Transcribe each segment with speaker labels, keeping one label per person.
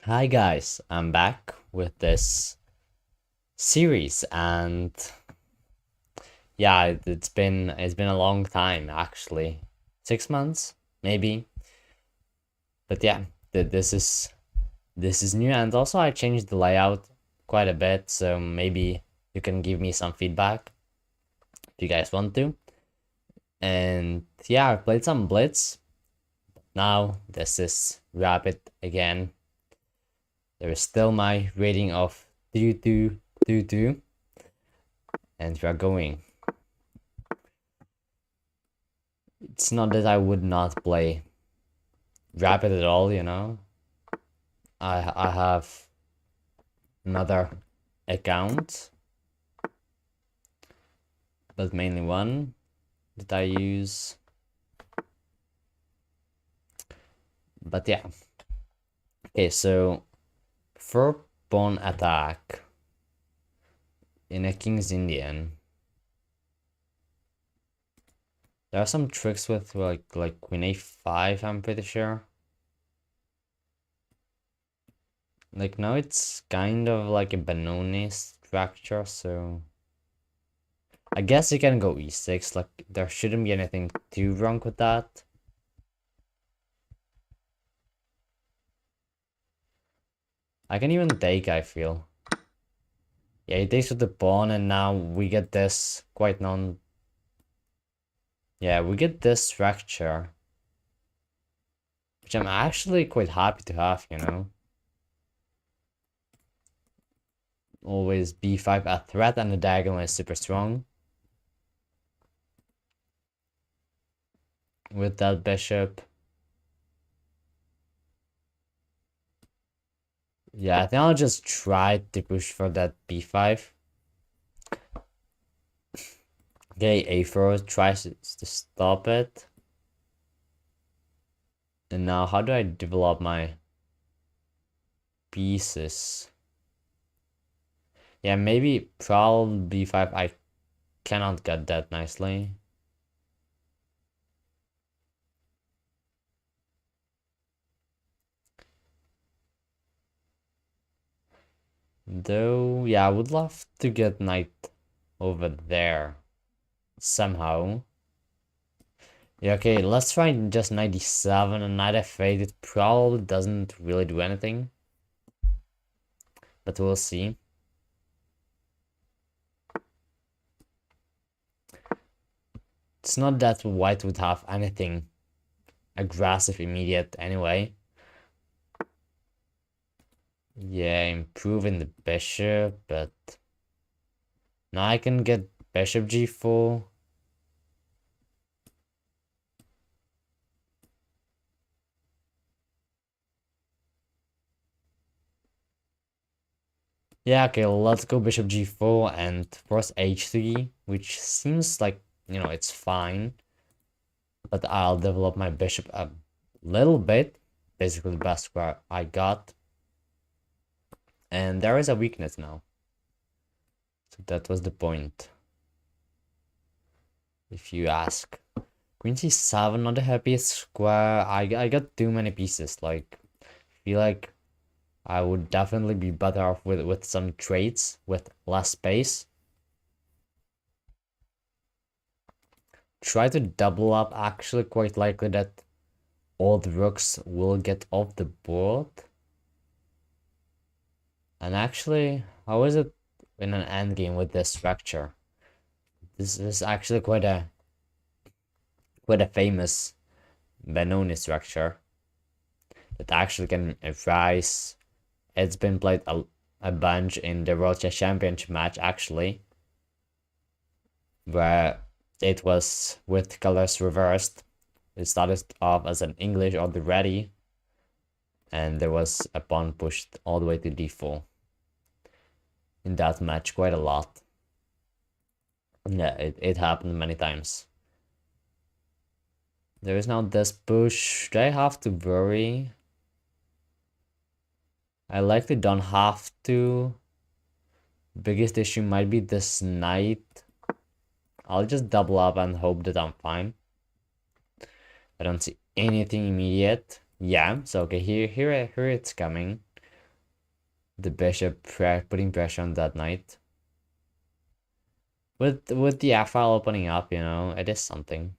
Speaker 1: Hi guys, I'm back with this series and yeah, it's been a long time actually. 6 months maybe. But yeah, this is new and also I changed the layout quite a bit, so maybe you can give me some feedback if you guys want to. And yeah, I played some Blitz. Now this is Rapid again. There is still my rating of 2-2-2-2 and we are going. It's not that I would not play Rapid at all, you know. I have another account, but mainly one that I use. But yeah. Okay, so for pawn attack in a King's Indian, there are some tricks with like Queen A5, I'm pretty sure. Like now it's kind of like a Benoni structure, so I guess you can go E6, like there shouldn't be anything too wrong with that. I can even take, I feel. Yeah, he takes with the pawn, and now we get this quite non... Yeah, we get this structure. Which I'm actually quite happy to have, you know? Always b5, a threat, and the diagonal is super strong. With that bishop. Yeah, I think I'll just try to push for that b5. Okay, a4 tries to stop it. And now, how do I develop my pieces? Yeah, maybe probably b5. I cannot get that nicely. Though, yeah, I would love to get knight over there somehow. Yeah, okay, let's try just 97 and knight f8. It probably doesn't really do anything, but we'll see. It's not that white would have anything aggressive immediate anyway. Yeah, improving the bishop, but now I can get bishop g4. Yeah, okay, let's go bishop g4 and force h3, which seems like, it's fine. But I'll develop my bishop a little bit. Basically the best square I got. And there is a weakness now. So that was the point. If you ask. Queen c7, not the happiest square. I got too many pieces. Like, I feel like I would definitely be better off with some traits with less space. Try to double up. Actually, quite likely that all the rooks will get off the board. And actually, how is it in an endgame with this structure? This is actually quite a famous Benoni structure that actually can rise. It's been played a bunch in the World Chess Championship match actually, where it was with colors reversed. It started off as an English or the ready, and there was a pawn pushed all the way to d4 in that match quite a lot. Yeah, it happened many times. There is now this push. Do I have to worry? I likely don't have to. Biggest issue might be this knight. I'll just double up and hope that I'm fine. I don't see anything immediate. Yeah, so okay, here it's coming. the bishop putting pressure on that knight. With the f-file opening up, you know, it is something.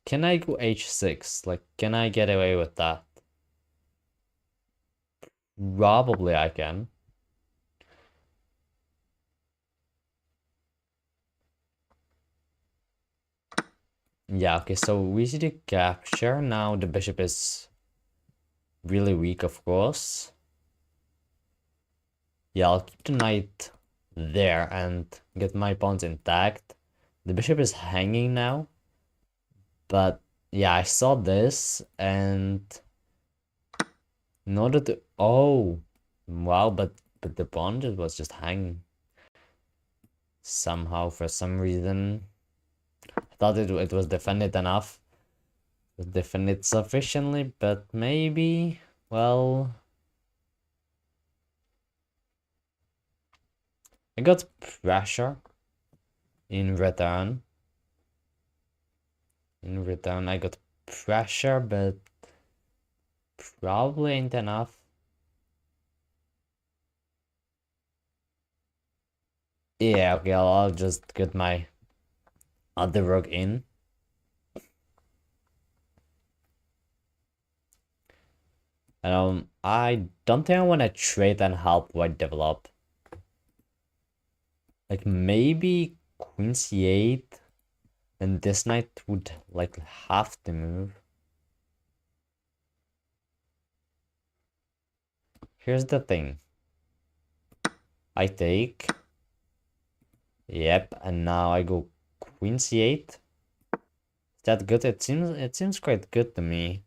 Speaker 1: Can I go h6? Like, can I get away with that? Probably I can. Yeah, okay, so we see the capture. Now the bishop is really weak, of course. Yeah, I'll keep the knight there and get my pawns intact. The bishop is hanging now. But yeah, I saw this and in order to wow, but the pawn just was just hanging somehow for some reason. I thought it was defended enough. It was defended sufficiently, but maybe, well, I got pressure in return. In return, I got pressure, but probably ain't enough. Yeah, okay, I'll just get my other rook in. I don't think I want to trade and help white develop. Like maybe queen c8, and this knight would like have to move. Here's the thing. I take. Yep, and now I go queen c8. Is that good? It seems quite good to me.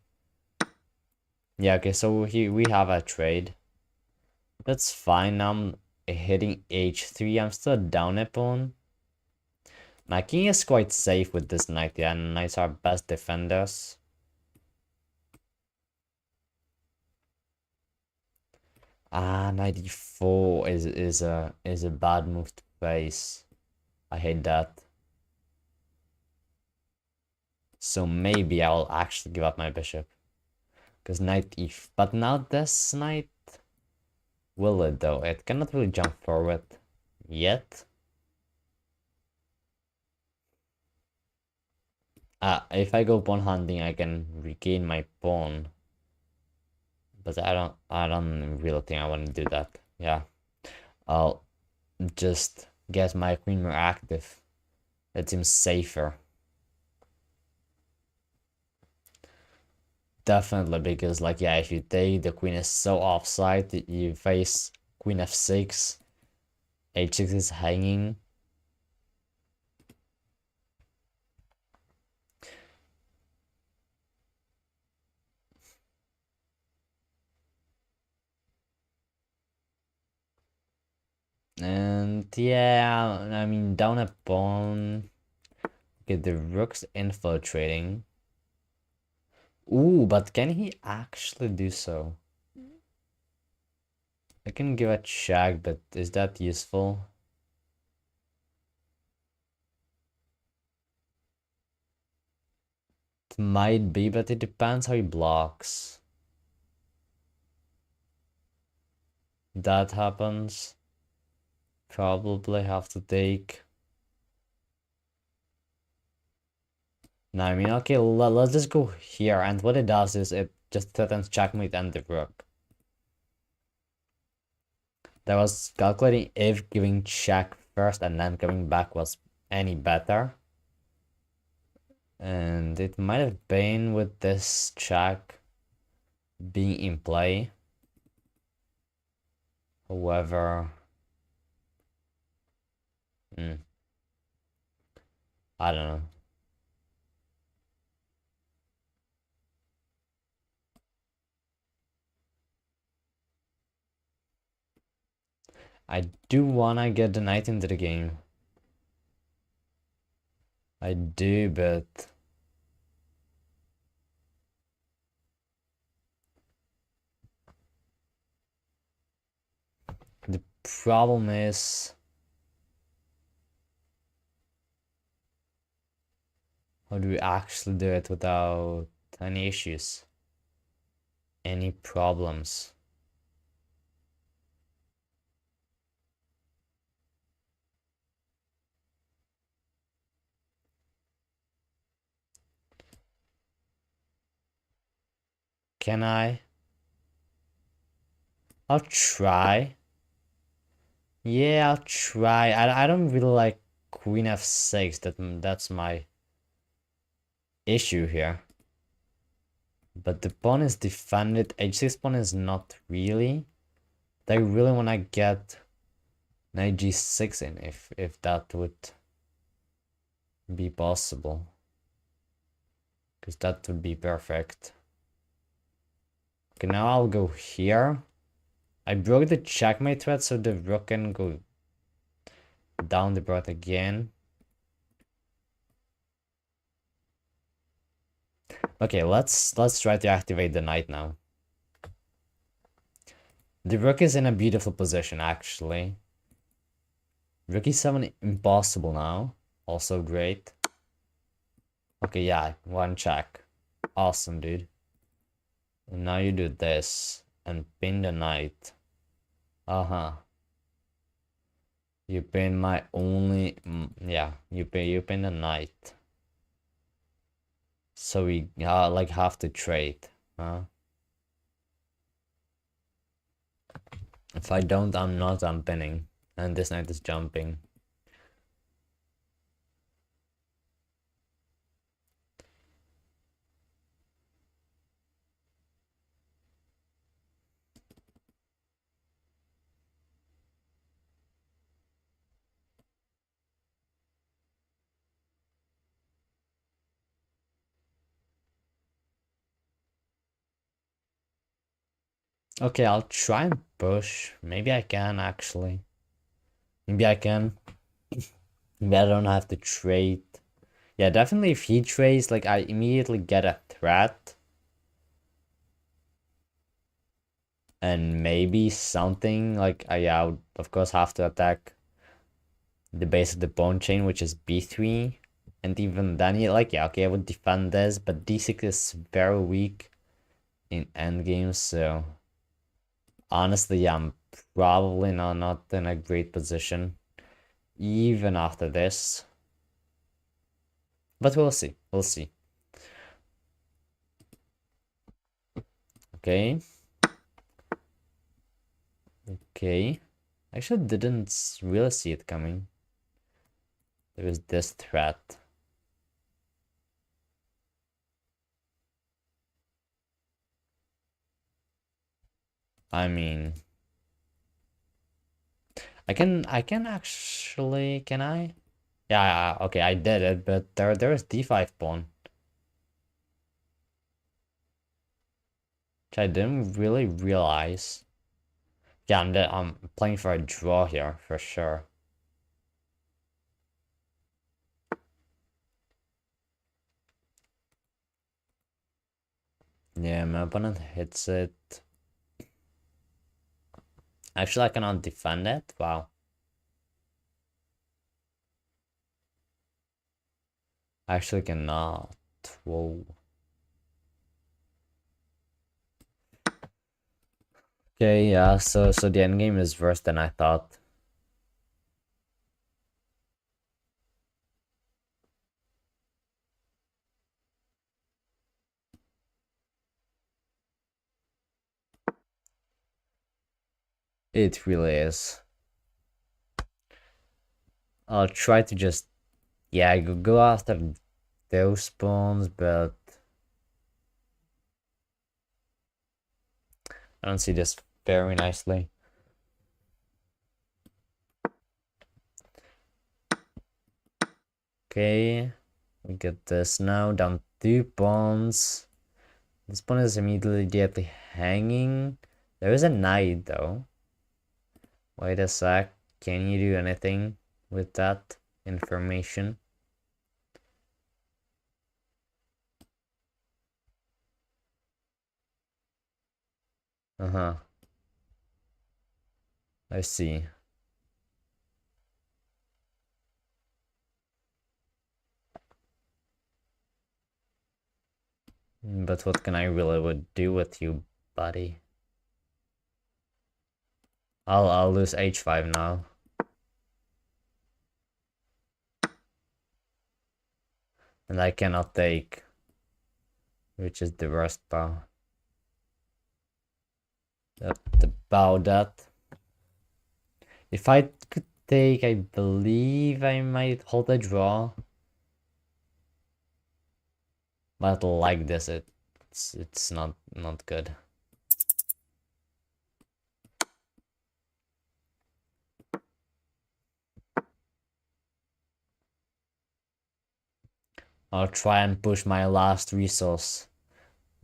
Speaker 1: Yeah, okay, so we have a trade. That's fine. Now I'm hitting h3. I'm still down a pawn. My king is quite safe with this knight, yeah, and knights are best defenders. Ah, knight e4 is a bad move to face. I hate that. So maybe I'll actually give up my bishop. Because knight e4. But now this knight, will it though? It cannot really jump forward yet. If I go pawn hunting, I can regain my pawn. But I don't really think I want to do that. Yeah. I'll just get my queen more active. That seems safer. Definitely, because like yeah, if you take the queen is so offside that you face queen f6, h6 is hanging. And yeah, I mean down a pawn. Okay, the rook's infiltrating. Ooh, but can he actually do so? I can give a check, but is that useful? It might be, but it depends how he blocks. That happens. Probably have to take. No, I mean, okay, let's just go here. And what it does is it just threatens checkmate and the rook. That was calculating if giving check first and then coming back was any better. And it might have been with this check being in play. However, I don't know. I do wanna get the knight into the game. I do, but the problem is How do we actually do it without any issues? Any problems? Can I? I'll try. Yeah, I'll try. I don't really like Queen F6. That's my issue here. But the pawn is defended. H6 pawn is not really. They really want to get knight G6 in if that would be possible. Because that would be perfect. Okay, now I'll go here. I broke the checkmate thread so the rook can go down the board again. Okay, let's try to activate the knight now. The rook is in a beautiful position actually. Rook e7 impossible now. Also great. Okay, yeah, one check. Awesome, dude. And now you do this and pin the knight. Uh-huh. You pin my only yeah, you pin the knight. So we like have to trade, huh? If I don't, I'm pinning. And this knight is jumping. Okay, I'll try and push. Maybe I can actually. Maybe I can. Maybe I don't have to trade. Yeah, definitely if he trades, like I immediately get a threat. And maybe something like I would of course have to attack the base of the pawn chain, which is b3. And even then, yeah, okay, I would defend this, but d6 is very weak in endgames, so honestly, yeah, I'm probably not in a great position, even after this. But we'll see, we'll see. Okay. Okay. I actually didn't really see it coming. There was this threat. I mean, I can actually, can I? Yeah, okay, I did it, but there is d5 pawn. Which I didn't really realize. Yeah, I'm playing for a draw here, for sure. Yeah, my opponent hits it. Actually, I cannot defend it. Wow. I actually cannot. Whoa. Okay, yeah, so the endgame is worse than I thought. It really is. I'll try to just, yeah, go after those pawns, but I don't see this very nicely. Okay, we get this now, down 2 pawns. This pawn is immediately hanging. There is a knight though. Wait a sec, can you do anything with that information? Uh-huh. I see. But what can I really would do with you, buddy? I'll lose h5 now. And I cannot take, which is the worst pawn. About that. If I could take, I believe I might hold a draw. But like this, it's not good. I'll try and push my last resource.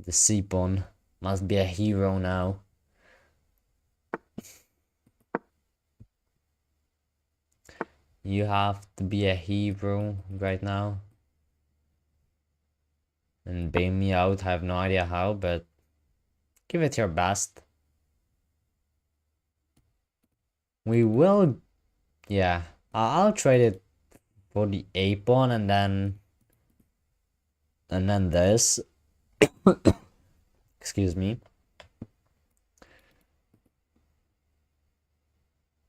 Speaker 1: The C pawn must be a hero now. You have to be a hero right now. And bail me out, I have no idea how, but give it your best. We will, yeah, I'll trade it for the A pawn and then this. Excuse me.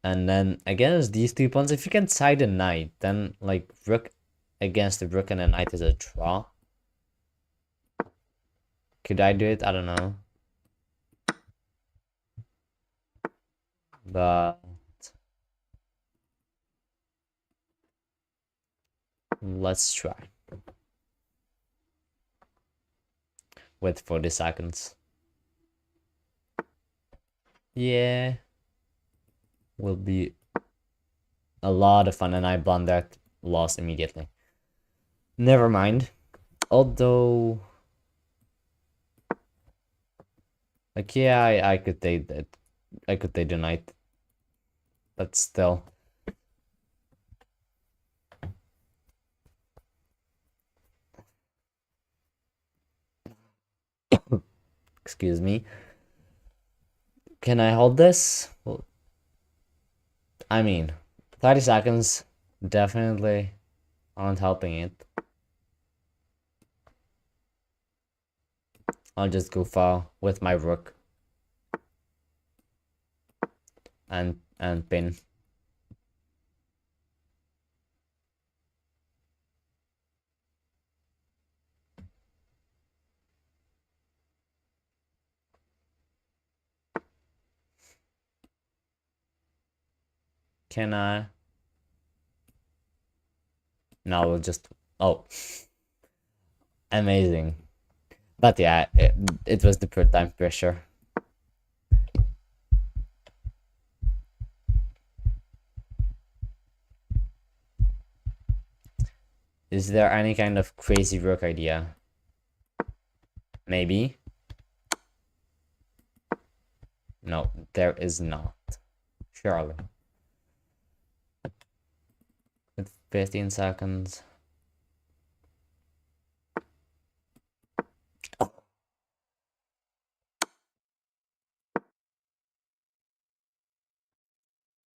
Speaker 1: And then against these 2 pawns, if you can side a knight, then like rook against the rook and a knight is a draw. Could I do it? I don't know. But let's try. Wait 40 seconds. Yeah. Will be a lot of fun, and I blundered, lost immediately. Never mind. Although, like, yeah, I could take that. I could take the knight. But still. Excuse me. Can I hold this? Well, I mean, 30 seconds definitely aren't helping it. I'll just go far with my rook. And pin. Can I? No, we'll just... Oh. Amazing. But yeah, it was the time pressure. Is there any kind of crazy rook idea? Maybe? No, there is not. Surely. With 15 seconds.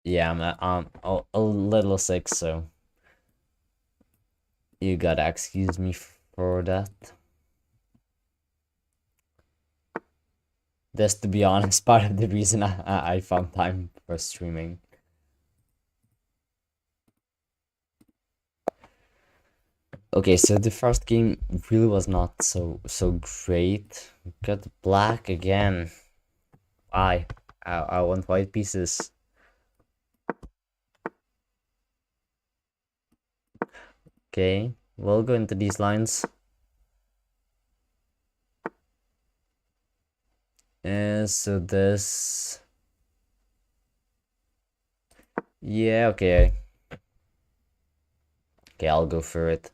Speaker 1: Yeah, I'm a little sick, so you gotta excuse me for that. That's, to be honest, part of the reason I found time for streaming. Okay, so the first game really was not so great. Got black again. I want white pieces. Okay, we'll go into these lines. And so this... Yeah, okay. Okay, I'll go for it.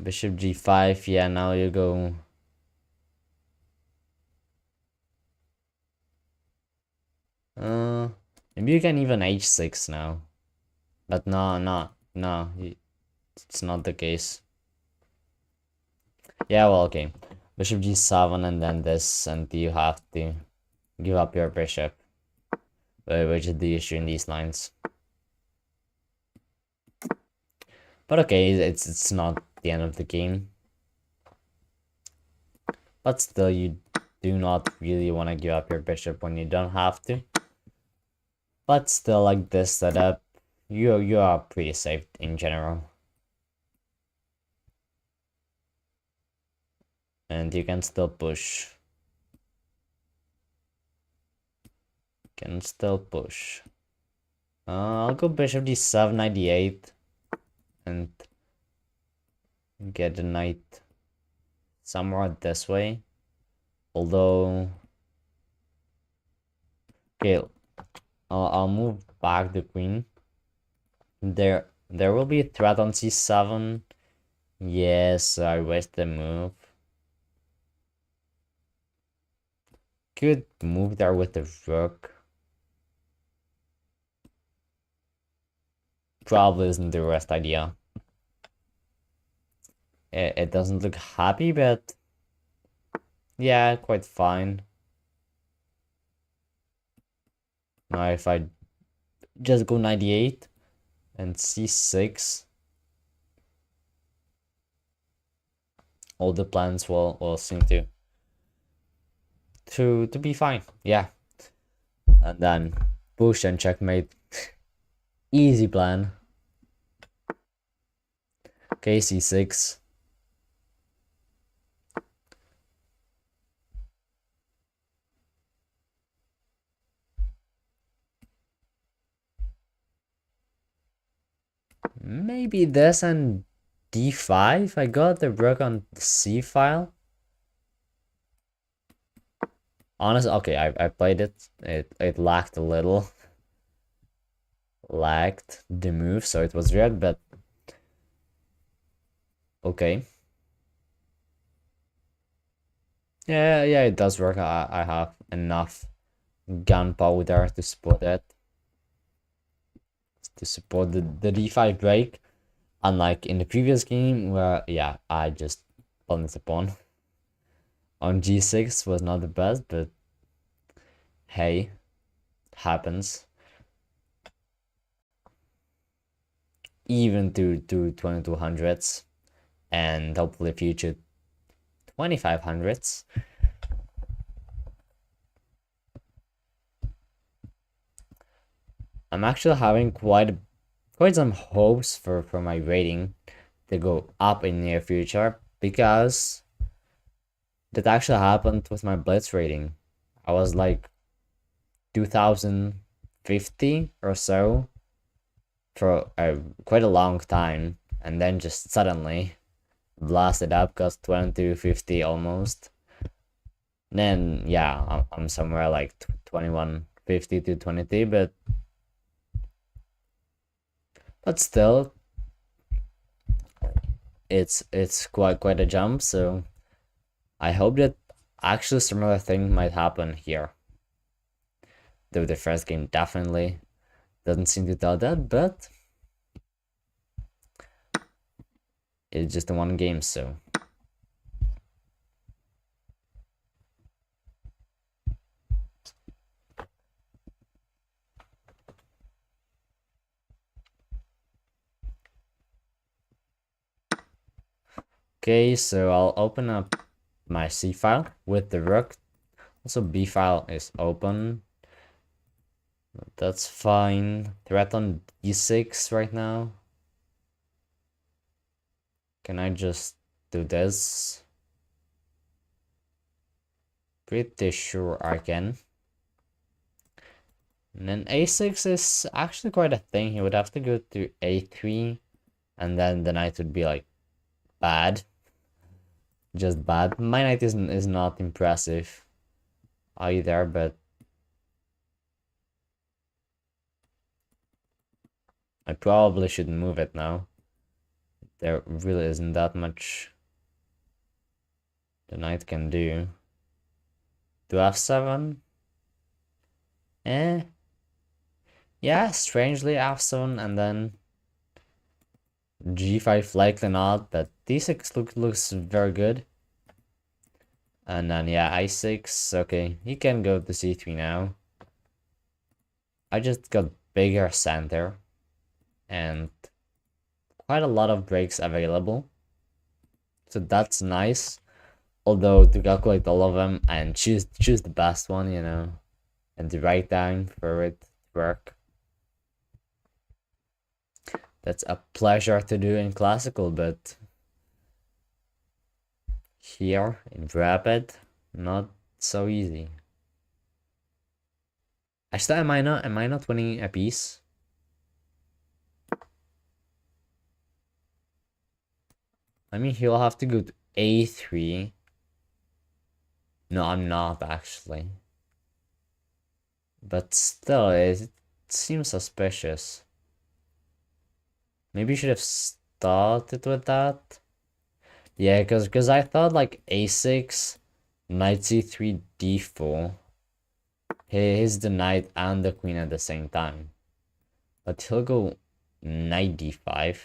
Speaker 1: Bishop g5, yeah, now you go... Maybe you can even h6 now. But no, it's not the case. Yeah, well, okay. Bishop g7 and then this, and you have to give up your bishop. Which is the issue in these lines. But okay, it's not the end of the game. But still, you do not really want to give up your bishop when you don't have to. But still, like this setup, you are pretty safe in general. And you can still push. Can still push. I'll go bishop d7, knight d8, and get the knight somewhere this way. Although, okay, I'll move back the queen. There will be a threat on c7. Yes, I wasted the move. Could move there with the rook. Probably isn't the worst idea. It doesn't look happy, but yeah, quite fine. Now if I just go 98 and c6, all the plans will seem to be fine. Yeah. And then push and checkmate. Easy plan. Okay, c6. Maybe this and d5. I got the rook on the c file. Honestly, okay, I played it. It lacked a little. Lacked the move, so it was weird, but okay. Yeah, it does work. I have enough gunpowder to support it. To support the d5 break. Unlike in the previous game where, yeah, I just planted a pawn. On g6 was not the best, but hey, happens. Even to 2200s and hopefully future 2500s. I'm actually having quite some hopes for my rating to go up in the near future, because that actually happened with my Blitz rating. I was like 2050 or so for quite a long time, and then just suddenly blasted up, got 2250 almost. Then yeah, I'm somewhere like 2150 to 23, but still, it's quite a jump. So I hope that actually similar thing might happen here. Though the first game definitely doesn't seem to tell that, but it's just a one game, so. Okay, so I'll open up my C file with the rook. Also, B file is open. That's fine. Threat on D6 right now. Can I just do this? Pretty sure I can. And then A6 is actually quite a thing. He would have to go to A3, and then the knight would be like bad. Just bad. My knight is not impressive either, but I probably shouldn't move it now. There really isn't that much the knight can do. To f7? Yeah, strangely f7 and then g5 likely not, but d6 looks very good. And then yeah, i6, okay, you can go to c3 now. I just got bigger center and quite a lot of breaks available, so that's nice. Although to calculate all of them and choose the best one, you know, and the right time for it to work. That's a pleasure to do in classical, but here in rapid, not so easy. Actually, am I not winning a piece? I mean, he'll have to go to a3. No, I'm not actually. But still, it seems suspicious. Maybe you should have started with that. Yeah, because I thought like a6, knight c3, d4. He's the knight and the queen at the same time. But he'll go knight d5.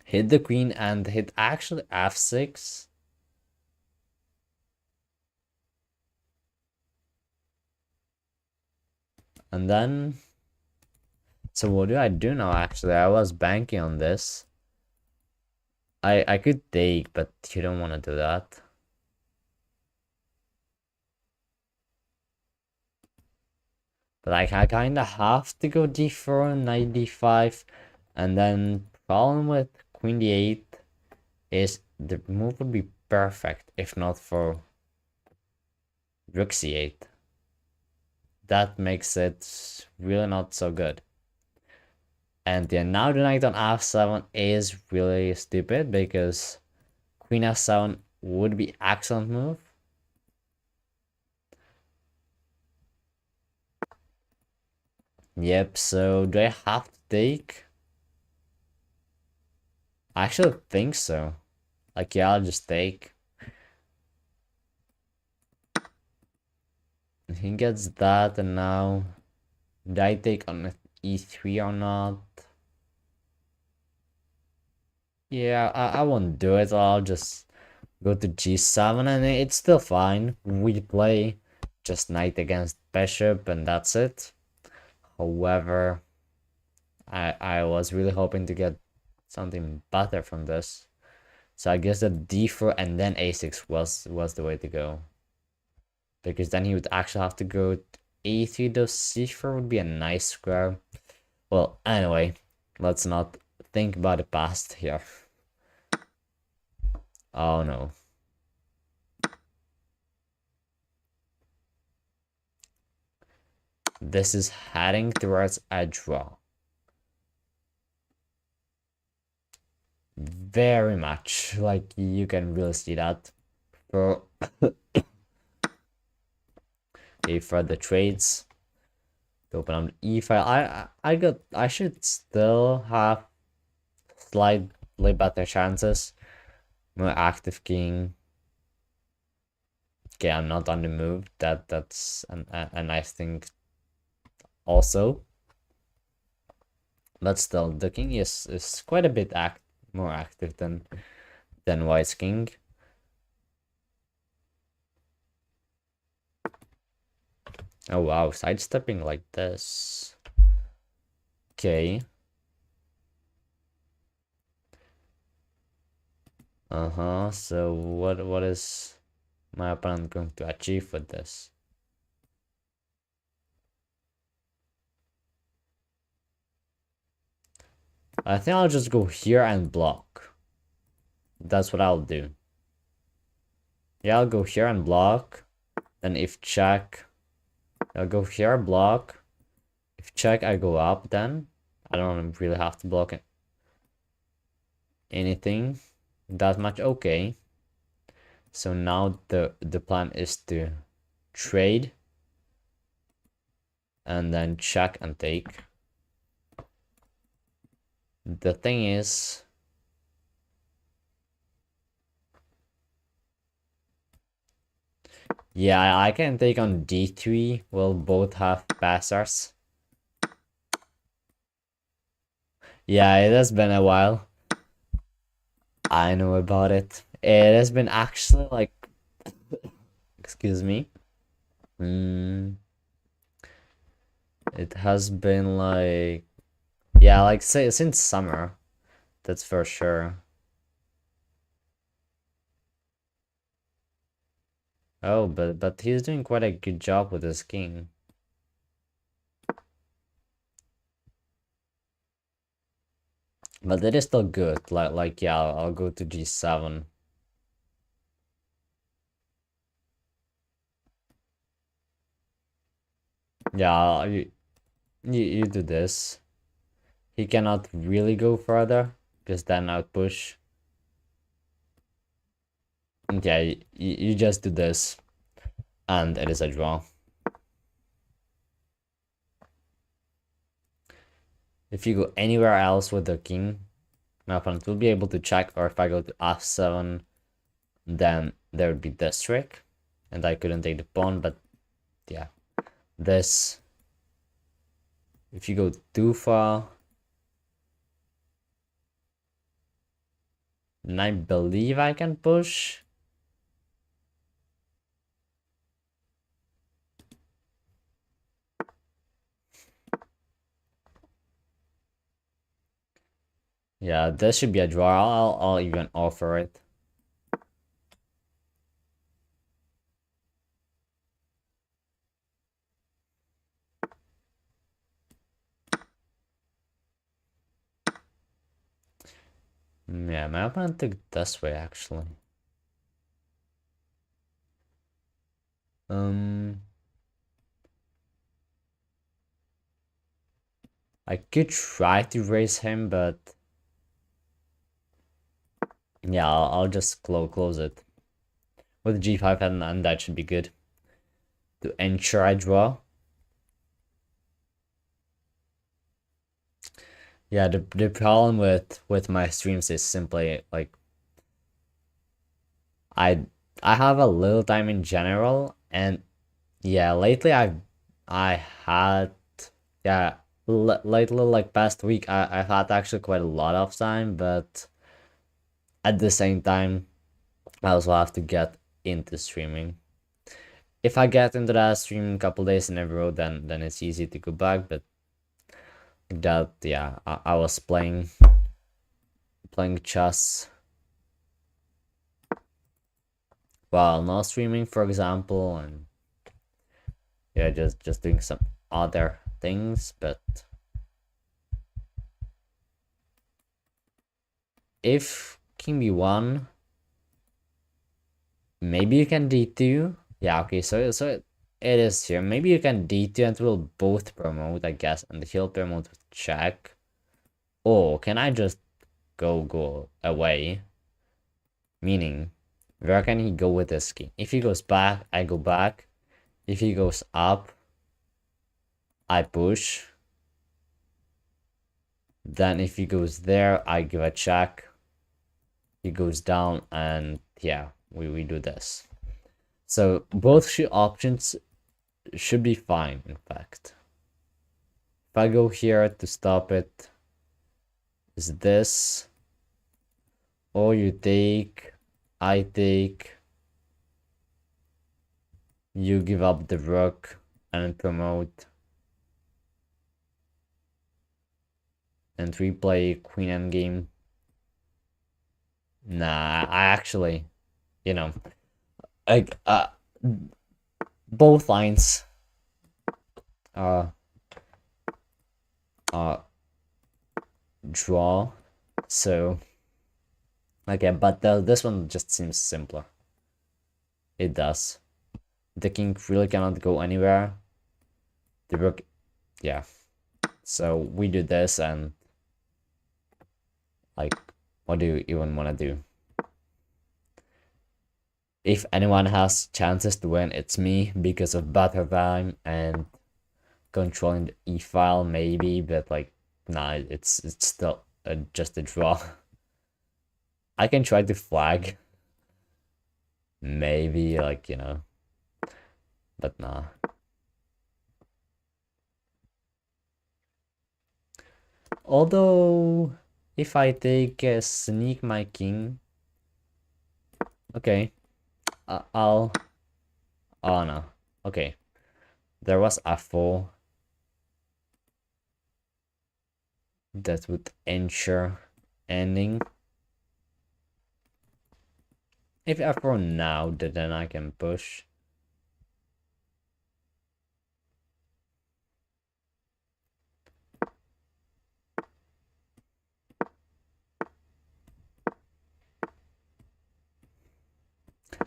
Speaker 1: Hit the queen and hit actually f6. And then, so what do I do now? Actually, I was banking on this. I could take, but you don't want to do that. But like, I kind of have to go d4, knight d5, and then problem with queen d8 is the move would be perfect if not for rook c8. That makes it really not so good. And yeah, now the knight on f7 is really stupid because queen f7 would be excellent move. Yep, so do I have to take? I actually think so. Like, yeah, I'll just take. He gets that, and now did I take on e3 or not? Yeah, I won't do it. I'll just go to g7, and it's still fine. We play just knight against bishop, and that's it. However, I was really hoping to get something better from this. So I guess that d4 and then a6 was the way to go. Because then he would actually have to go a3, though c4 would be a nice square. Well, anyway, let's not think about the past here. Oh no. This is heading towards a draw. Very much. Like, you can really see that. For for the trades to open up the e file. I should still have slightly better chances. More active king. Okay, I'm not on the move. That's a nice thing also. But still, the king is quite a bit more active than white's king. Oh wow, sidestepping like this. Okay. So what is my opponent going to achieve with this? I think I'll just go here and block. That's what I'll do. Yeah, I'll go here and block. Then if check, I'll go here, block. If check, I go up then. I don't really have to block anything that much. Okay. So now the plan is to trade. And then check and take. The thing is, yeah, I can take on d3. We'll both have passers. Yeah, it has been a while. I know about it. It has been actually like, excuse me. It has been like, yeah, like say since summer. That's for sure. Oh, but he's doing quite a good job with his king. But it is still good. Like yeah, I'll go to g7. Yeah, you do this. He cannot really go further because then I'd push. And yeah, you just do this, and it is a draw. If you go anywhere else with the king, my opponent will be able to check, or if I go to f7, then there would be this trick, and I couldn't take the pawn, but yeah. This, if you go too far, then I believe I can push. Yeah, this should be a draw. I'll even offer it. Yeah, my opponent took this way actually. I could try to raise him, but yeah, I'll just close it with g5, and that should be good to ensure I draw. Yeah, the problem with my streams is simply like I I have a little time in general, and yeah, lately I had yeah lately, like past week, I've had actually quite a lot of time, but at the same time I also have to get into streaming. If I get into that stream a couple days in a row, then it's easy to go back, but that yeah, I was playing chess while not streaming, for example, and yeah, just doing some other things. But if king b1, maybe you can d2. Yeah, okay, so it is here. Maybe you can d2 and we'll both promote, I guess, and he'll promote with check. Or can I just go away? Meaning, where can he go with this king? If he goes back, I go back. If he goes up, I push. Then if he goes there, I give a check. He goes down, and yeah, we do this. So both options should be fine, in fact. If I go here to stop it, is this, or you take, I take, you give up the rook and promote, and replay queen endgame. Nah, I actually, you know, like both lines are draw, so okay, but this one just seems simpler. It does. The king really cannot go anywhere. The rook, yeah. So we do this, and like, what do you even want to do? If anyone has chances to win, it's me, because of battle time and controlling the e-file, maybe, but like, nah, it's still just a draw. I can try to flag, maybe, like, you know, but nah. Although, if I take sneak my king, okay, I'll, oh no, okay, there was f4 that would ensure ending. If f4 now, then I can push.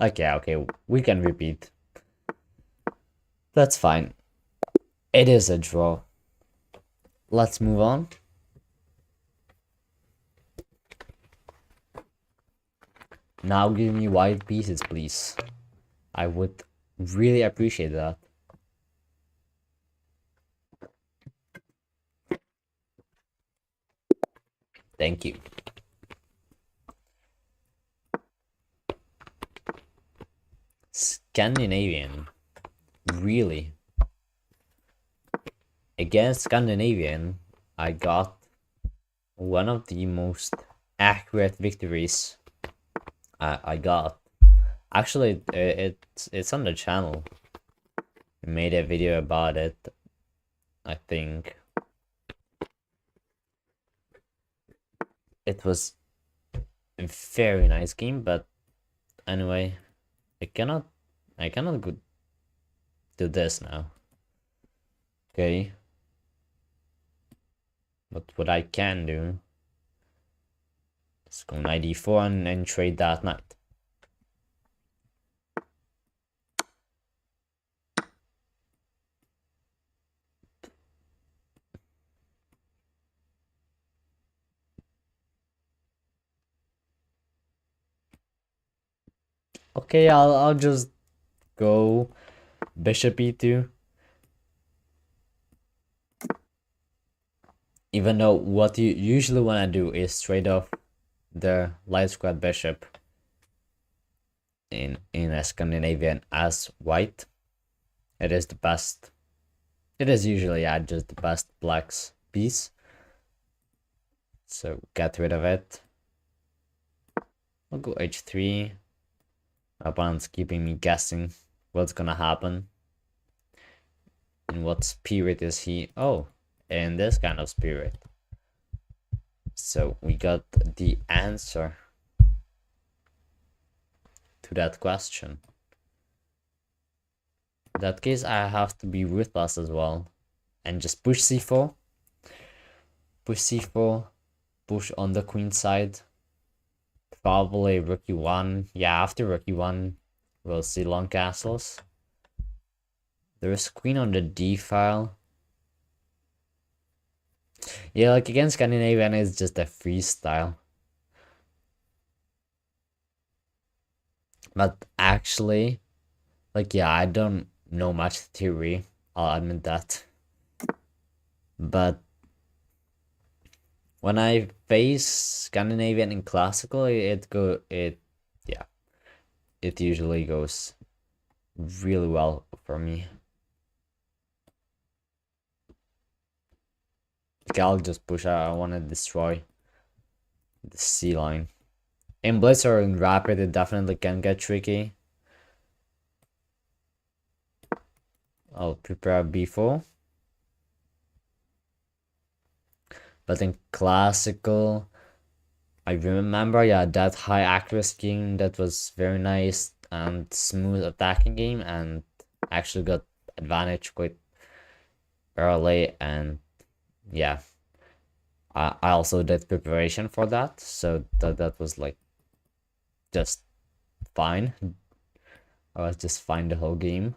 Speaker 1: Okay, we can repeat. That's fine. It is a draw. Let's move on. Now give me white pieces, please. I would really appreciate that. Thank you. Scandinavian. Really? Against Scandinavian, I got one of the most accurate victories I got. Actually, it's on the channel. I made a video about it, I think. It was a very nice game, but anyway, I cannot go do this now. Okay. But what I can do is go knight d4 and trade that knight. Okay, I'll just go bishop e2. Even though what you usually want to do is trade off the light squared bishop in a Scandinavian as white. It is the best. It is usually just the best black's piece. So get rid of it. I'll go h3. My opponent's keeping me guessing what's gonna happen. In what spirit is he? Oh, in this kind of spirit. So we got the answer to that question. In that case, I have to be ruthless as well and just push c4. Push c4. Push on the queen side. Probably rook e1. Yeah, after rook e1, we'll see long castles. There is queen on the d file. Yeah, like against Scandinavian, it's just a freestyle. But actually, like, yeah, I don't know much theory. I'll admit that. But when I face Scandinavian in classical, it usually goes really well for me. Okay, I'll just push out. I want to destroy the C line. In Blitz or in Rapid, it definitely can get tricky. I'll prepare b4. But in classical, I remember, yeah, that high accuracy game that was very nice and smooth attacking game, and actually got advantage quite early. And yeah, I also did preparation for that, so that was like just fine. I was just fine the whole game.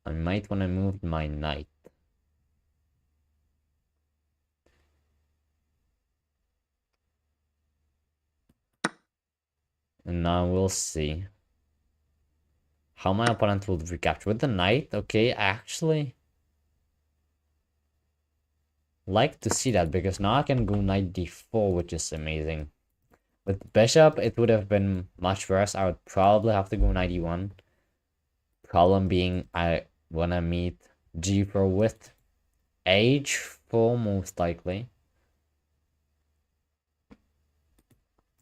Speaker 1: I might want to move my knight. And now we'll see how my opponent will recapture with the knight. Okay, I actually like to see that because now I can go knight d4, which is amazing. With bishop, it would have been much worse. I would probably have to go knight e1. Problem being, I wanna meet g4 with h4 most likely.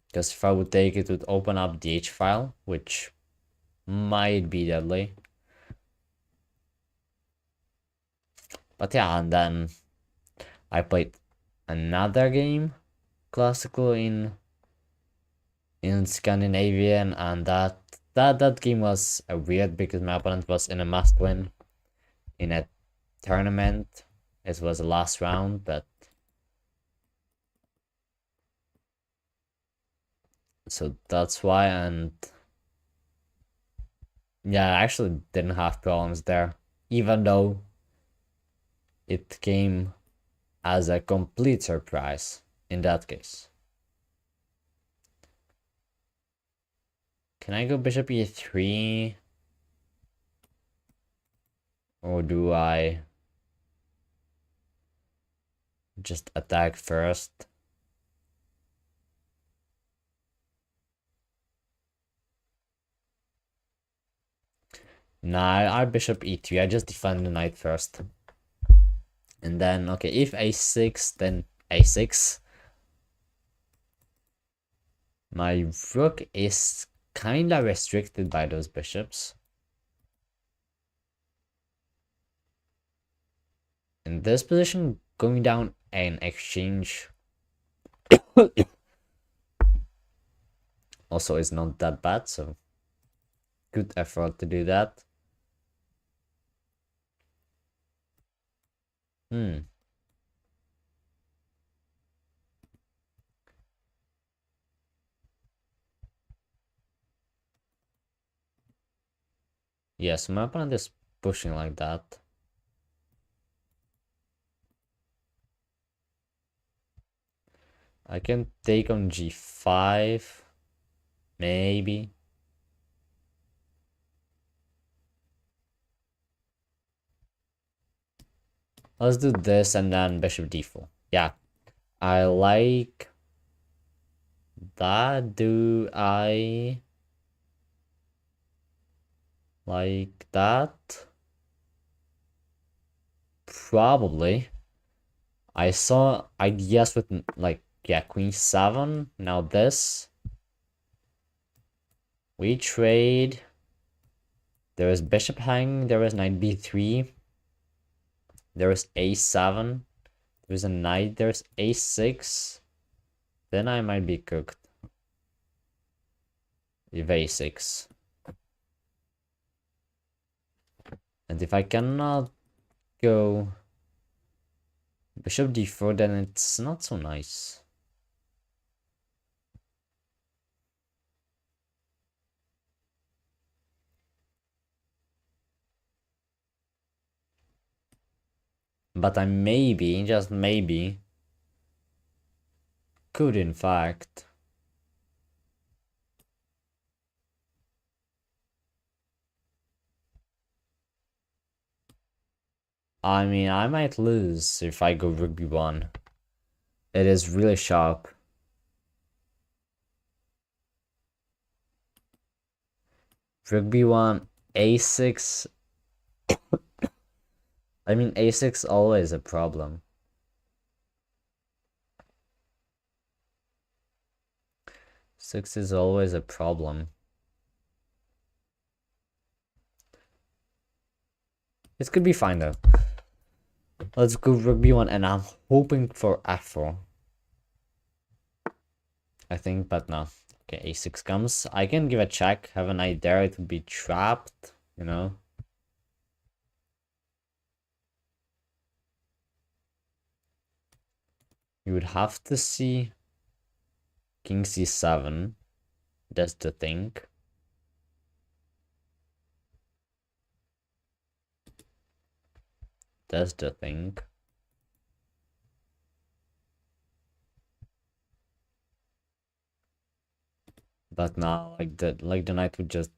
Speaker 1: Because if I would take it, would open up the h file, which might be deadly. But yeah, and then I played another game, classical in Scandinavian, and that game was weird because my opponent was in a must win in a tournament. It was the last round, but so that's why. And yeah, I actually didn't have problems there, even though it came as a complete surprise in that case. Can I go bishop e3? Or do I just attack first? Nah, I bishop e3. I just defend the knight first. And then, okay, if a6, then a6. My rook is kinda restricted by those bishops. In this position, going down an exchange also is not that bad, so good effort to do that. Yes, my opponent is pushing like that. I can take on g5, maybe. Let's do this and then bishop d4. Yeah, I like that. Do I like that? Probably. I saw ideas with like, yeah, queen 7. Now this. We trade. There is bishop hanging. There is knight b3. There is a7. There's a knight. There's a6. Then I might be cooked. If a6. And if I cannot go bishop d4, then it's not so nice. But I maybe, just maybe, could in fact I mean, I might lose if I go rook b1. It is really sharp. Rook b1, a6. I mean, a6 always a problem. Six is always a problem. This could be fine though. Let's go rook b1, and I'm hoping for f4. I think, but no. Okay, a6 comes. I can give a check, have a knight there, it would be trapped, you know. You would have to see king c7. That's the thing. That's the thing. But now, like the knight would just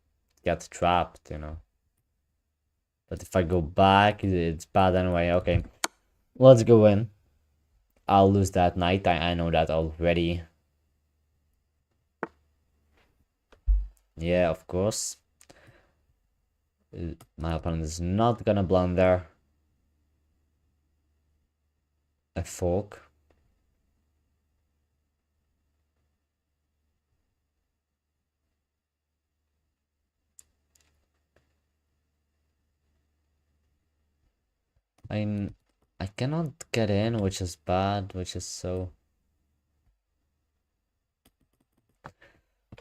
Speaker 1: get trapped, you know. But if I go back, it's bad anyway. Okay, let's go in. I'll lose that knight. I know that already. Yeah, of course. My opponent is not gonna blunder a fork. I cannot get in, which is bad, which is so...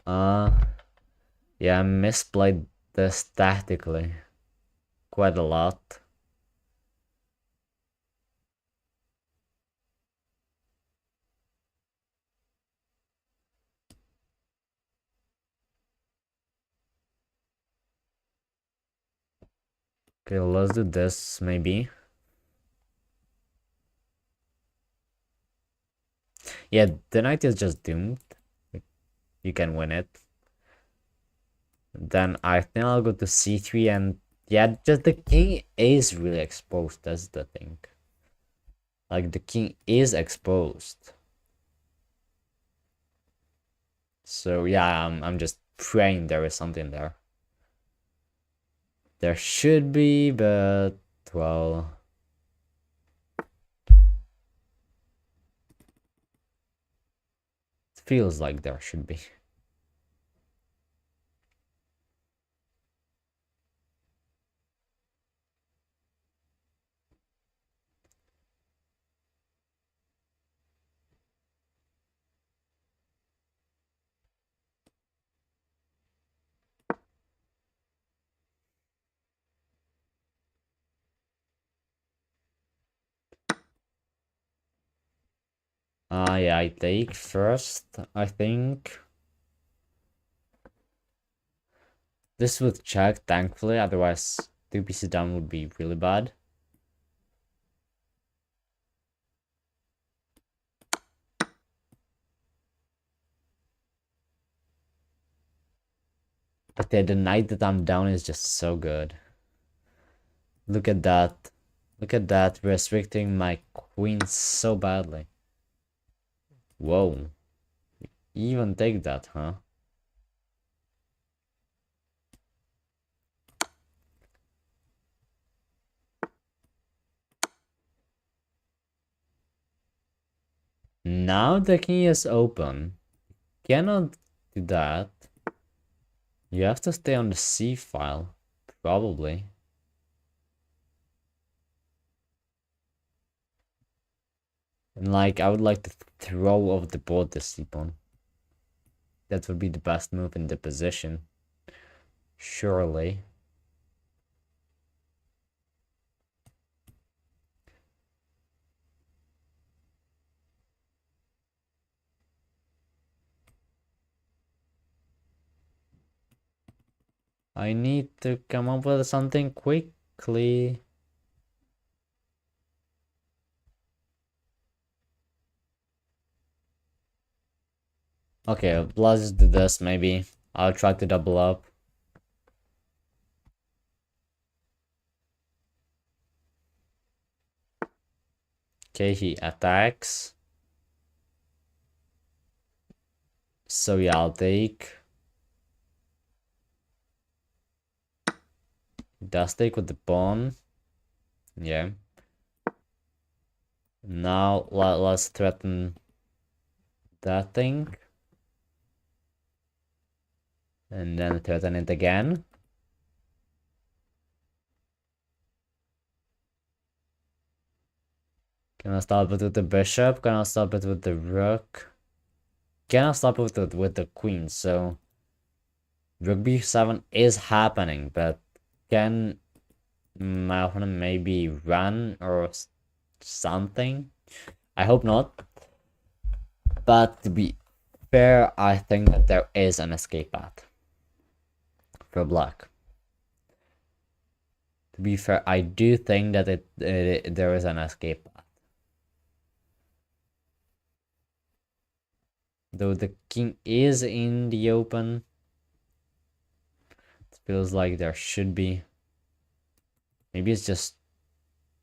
Speaker 1: Yeah, I misplayed this tactically quite a lot. Okay, let's do this, maybe. Yeah, the knight is just doomed. You can win it. Then I think I'll go to c3 and yeah, just the king is really exposed. That's the thing. Like the king is exposed. So yeah, I'm just praying there is something there. There should be, but well, it feels like there should be. Yeah, I take first, I think. This would check, thankfully, otherwise 2 pieces down would be really bad. But yeah, the knight that I'm down is just so good. Look at that. Look at that, restricting my queen so badly. Whoa. You even take that, huh? Now the king is open. Cannot do that. You have to stay on the c file, probably. And like, I would like to throw off the board the c pawn. That would be the best move in the position. Surely. I need to come up with something quickly. Okay, let's just do this maybe. I'll try to double up. Okay, he attacks. So yeah, I'll take. Does take with the pawn. Yeah. Now let's threaten that thing. And then threaten it again. Can I stop it with the bishop? Can I stop it with the rook? Can I stop it with the queen? So rook b7 is happening, but can my opponent maybe run or something? I hope not. But to be fair, I think that there is an escape path for black. To be fair, I do think that there is an escape path. Though the king is in the open, it feels like there should be. Maybe it's just...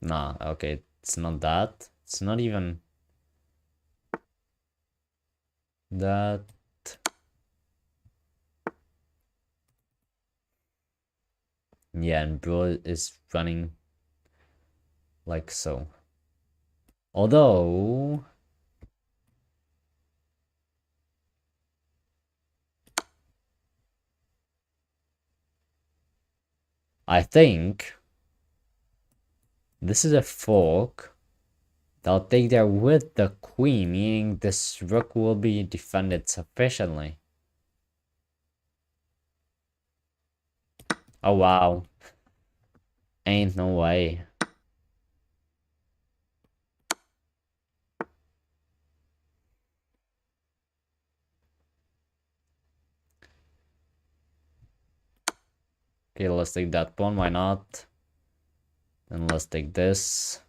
Speaker 1: Nah, okay, it's not that. It's not even that. Yeah, and bro is running like so. Although... I think this is a fork. They'll take there with the queen, meaning this rook will be defended sufficiently. Oh wow. Ain't no way. Okay, let's take that pawn, why not? And let's take this.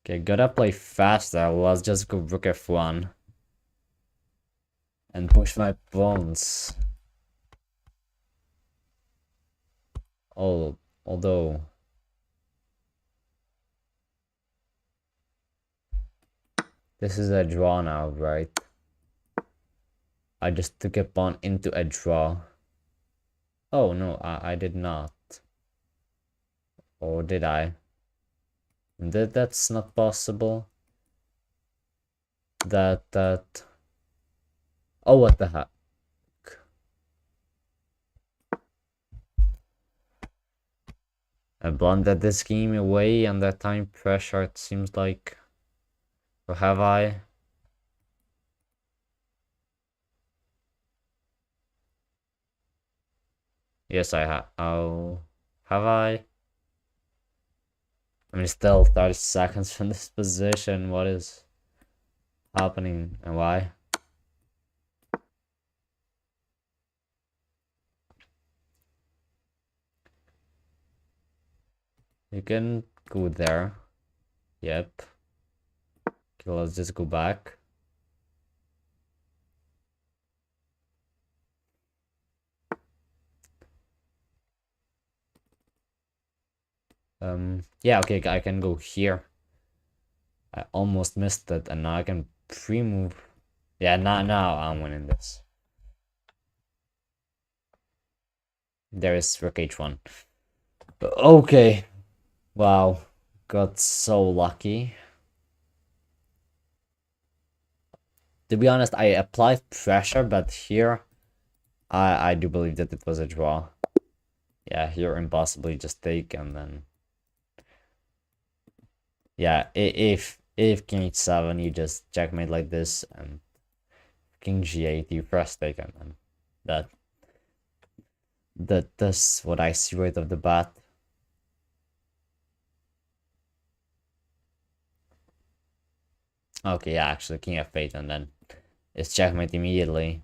Speaker 1: Okay, gotta play faster. Let's just go rook f1 and push my pawns. Oh, although this is a draw now, right? I just took a pawn into a draw. Oh no, I did not. Or did I? That's not possible. That. Oh, what the heck? I blundered this game away under time pressure, it seems like. Or have I? Yes, I have. Oh, have I? I mean, still 30 seconds from this position. What is happening and why? You can go there. Yep. Okay, let's just go back. Yeah, okay, I can go here. I almost missed it, and now I can pre-move. Yeah, now I'm winning this. There is rook h1. Okay. Wow. Got so lucky. To be honest, I applied pressure, but here I do believe that it was a draw. Yeah, here impossibly just take and then yeah, if king h7 you just checkmate like this and king g8 you press take and then that's what I see right off the bat. Okay, yeah, actually king f8 and then it's checkmate immediately.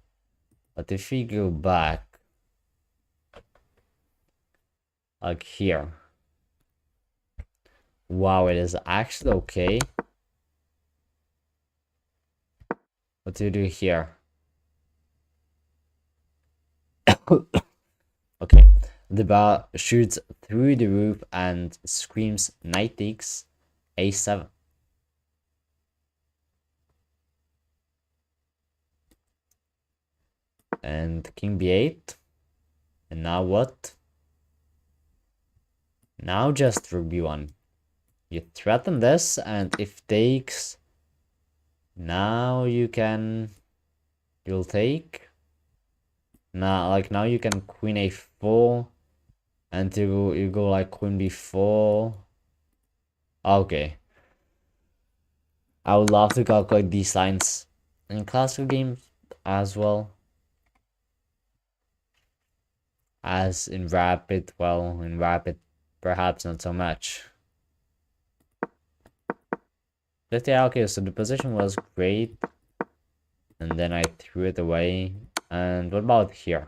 Speaker 1: But if we go back like here, wow, it is actually okay. What do you do here? Okay, the ball shoots through the roof and screams knight takes a7. And king b8. And now what? Now just rook b1. You threaten this, and if takes, now you'll take. Now you can queen a4, and you go like queen b4. Okay. I would love to calculate these lines in classical games as well as in rapid. Well, in rapid, perhaps not so much. But yeah, okay, so the position was great. And then I threw it away. And what about here?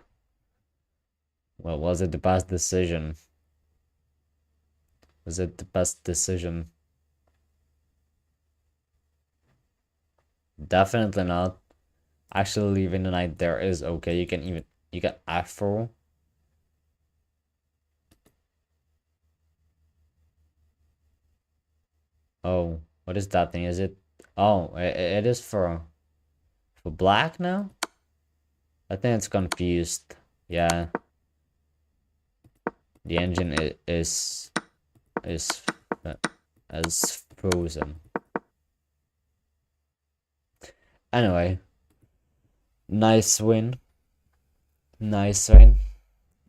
Speaker 1: Well, was it the best decision? Was it the best decision? Definitely not. Actually, leaving the knight there is okay. You can f4. Oh, what is that thing? Is it? Oh, it is for black now? I think it's confused. Yeah. The engine is as frozen. Anyway, nice win. Nice win.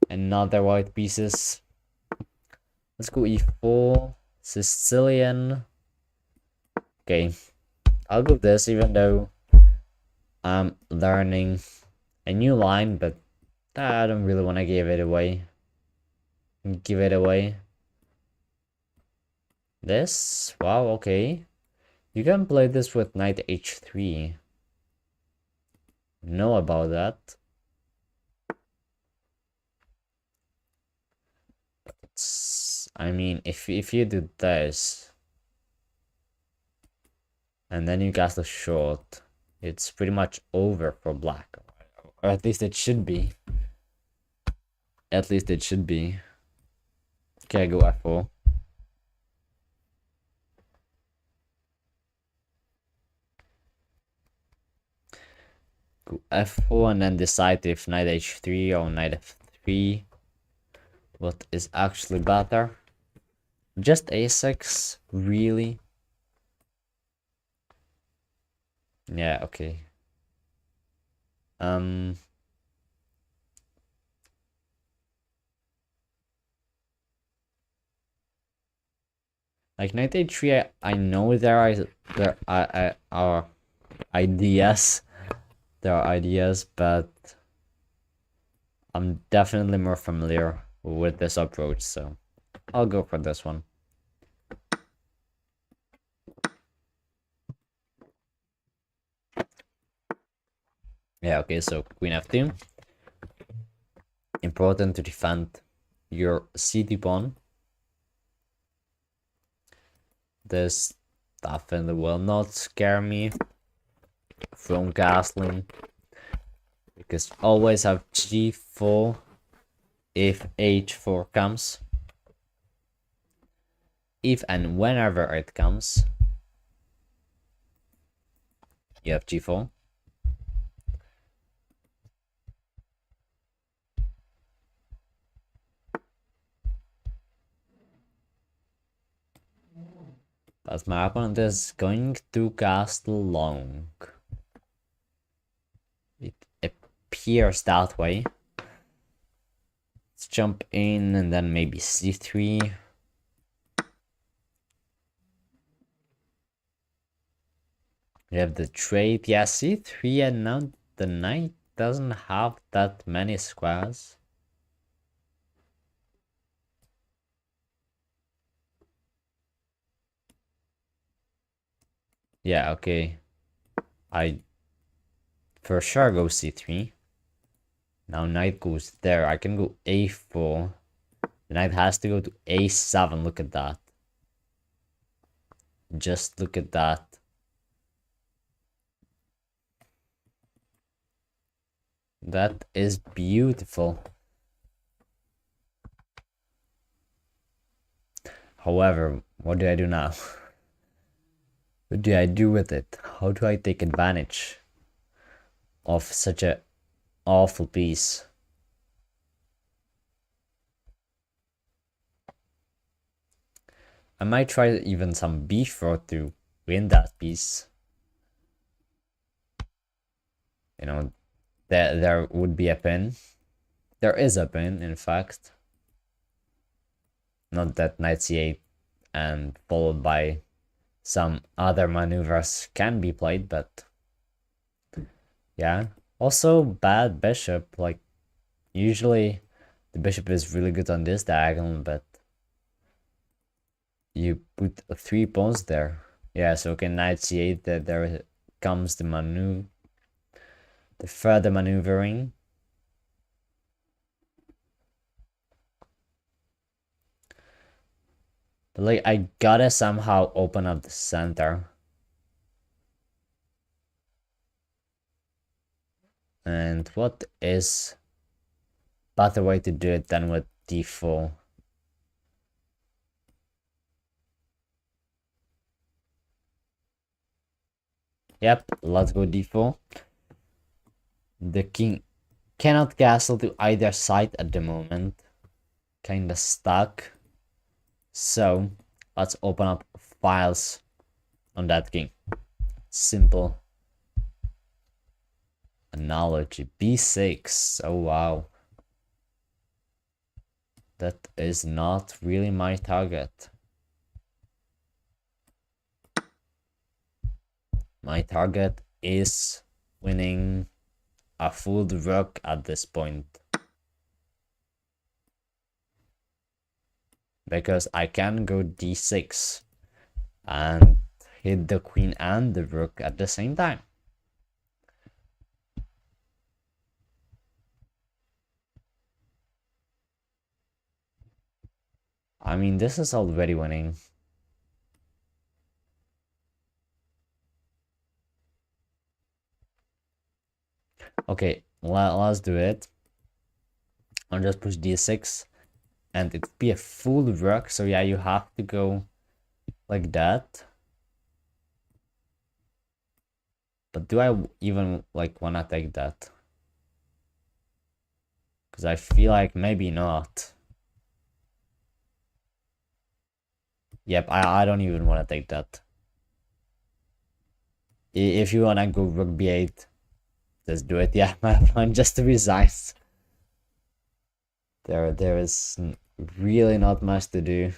Speaker 1: Another white pieces. Let's go e4. Sicilian. Okay, I'll go this even though I'm learning a new line, but I don't really want to give it away. This? Wow, okay. You can play this with knight h3. Know about that. I mean, if you do this, and then you castle short, it's pretty much over for black. Or at least it should be. At least it should be. Okay, go f4. Go f4 and then decide if knight h3 or knight f3. What is actually better? Just a6, really? Yeah, okay. Like knight h3, I know there are ideas. There are ideas, but I'm definitely more familiar with this approach, so I'll go for this one. Yeah, okay, so queen f2. Important to defend your c2 pawn. This definitely will not scare me from castling, because always have g4 if h4 comes. If and whenever it comes, you have g4. But my opponent is going to castle long. It appears that way. Let's jump in and then maybe c3. We have the trade. Yeah, c3, and now the knight doesn't have that many squares. Yeah, okay. I for sure go c3. Now knight goes there. I can go a4. The knight has to go to a7. Look at that. Just look at that. That is beautiful. However, what do I do now? What do I do with it? How do I take advantage of such a awful piece? I might try even some b4 to win that piece. You know, there would be a pin. There is a pin, in fact. Not that knight c8 and followed by some other maneuvers can be played, but yeah. Also, bad bishop. Like, usually the bishop is really good on this diagonal, but you put 3 pawns there. Yeah, so okay, knight c8, there comes the maneuver, the further maneuvering. But like, I gotta somehow open up the center. And what is better way to do it than with d4? Yep, let's go d4. The king cannot castle to either side at the moment. Kinda stuck. So let's open up files on that king. Simple analogy. b6. Oh wow. That is not really my target. My target is winning a full rook at this point. Because I can go d6. And hit the queen and the rook at the same time. I mean, this is already winning. Okay, let's do it. I'll just push d6 and it'd be a full rook, so yeah, you have to go like that. But do I even like wanna take that? Because I feel like maybe not. Yep, I don't even wanna take that. If you wanna go rook b8, just do it. Yeah, my plan just resigns. There is really not much to do.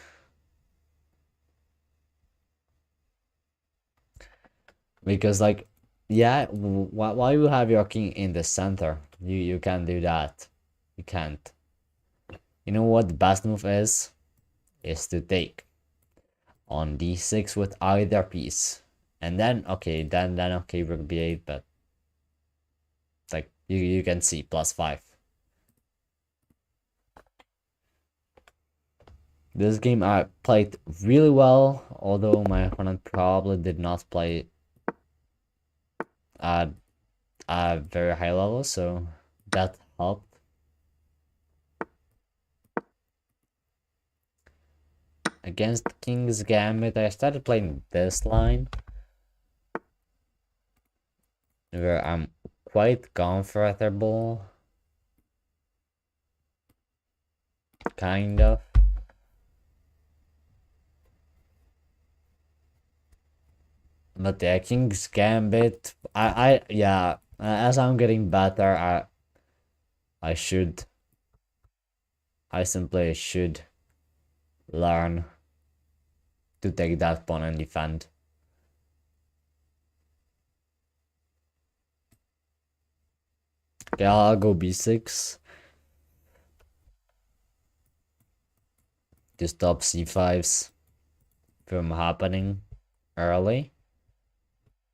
Speaker 1: Because like, yeah, why you have your king in the center? You can't do that. You can't. You know what the best move is? Is to take on d6 with either piece. And then okay, then okay, rook b8, but like you can see +5. This game I played really well, although my opponent probably did not play at a very high level, so that helped. Against King's Gambit, I started playing this line, where I'm quite comfortable, kind of. But yeah, King's Gambit, yeah, as I'm getting better, I simply should learn to take that pawn and defend. Okay, I'll go b6 to stop c5s from happening early.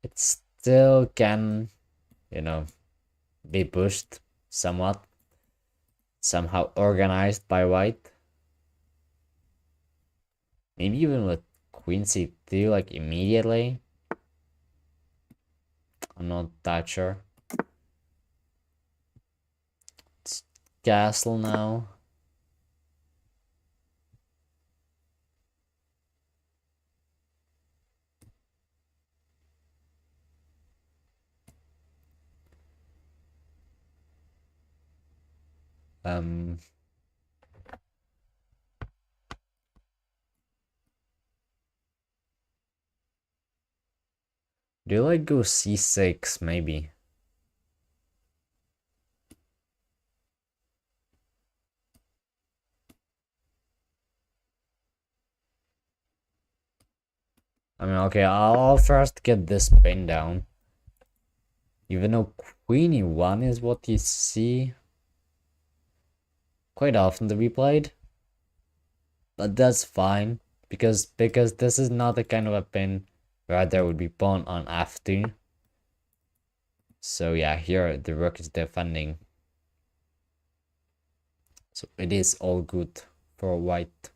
Speaker 1: It still can, you know, be pushed somewhat, somehow organized by white. Maybe even with queen c2, like immediately. I'm not that sure. It's castle now. Do I go c6 maybe? I mean, okay, I'll first get this pin down. Even though queen e1 is what you see quite often to be played. But that's fine, because this is not the kind of a pin where there would be pawn on f2. So yeah, here the rook is defending. So it is all good for white.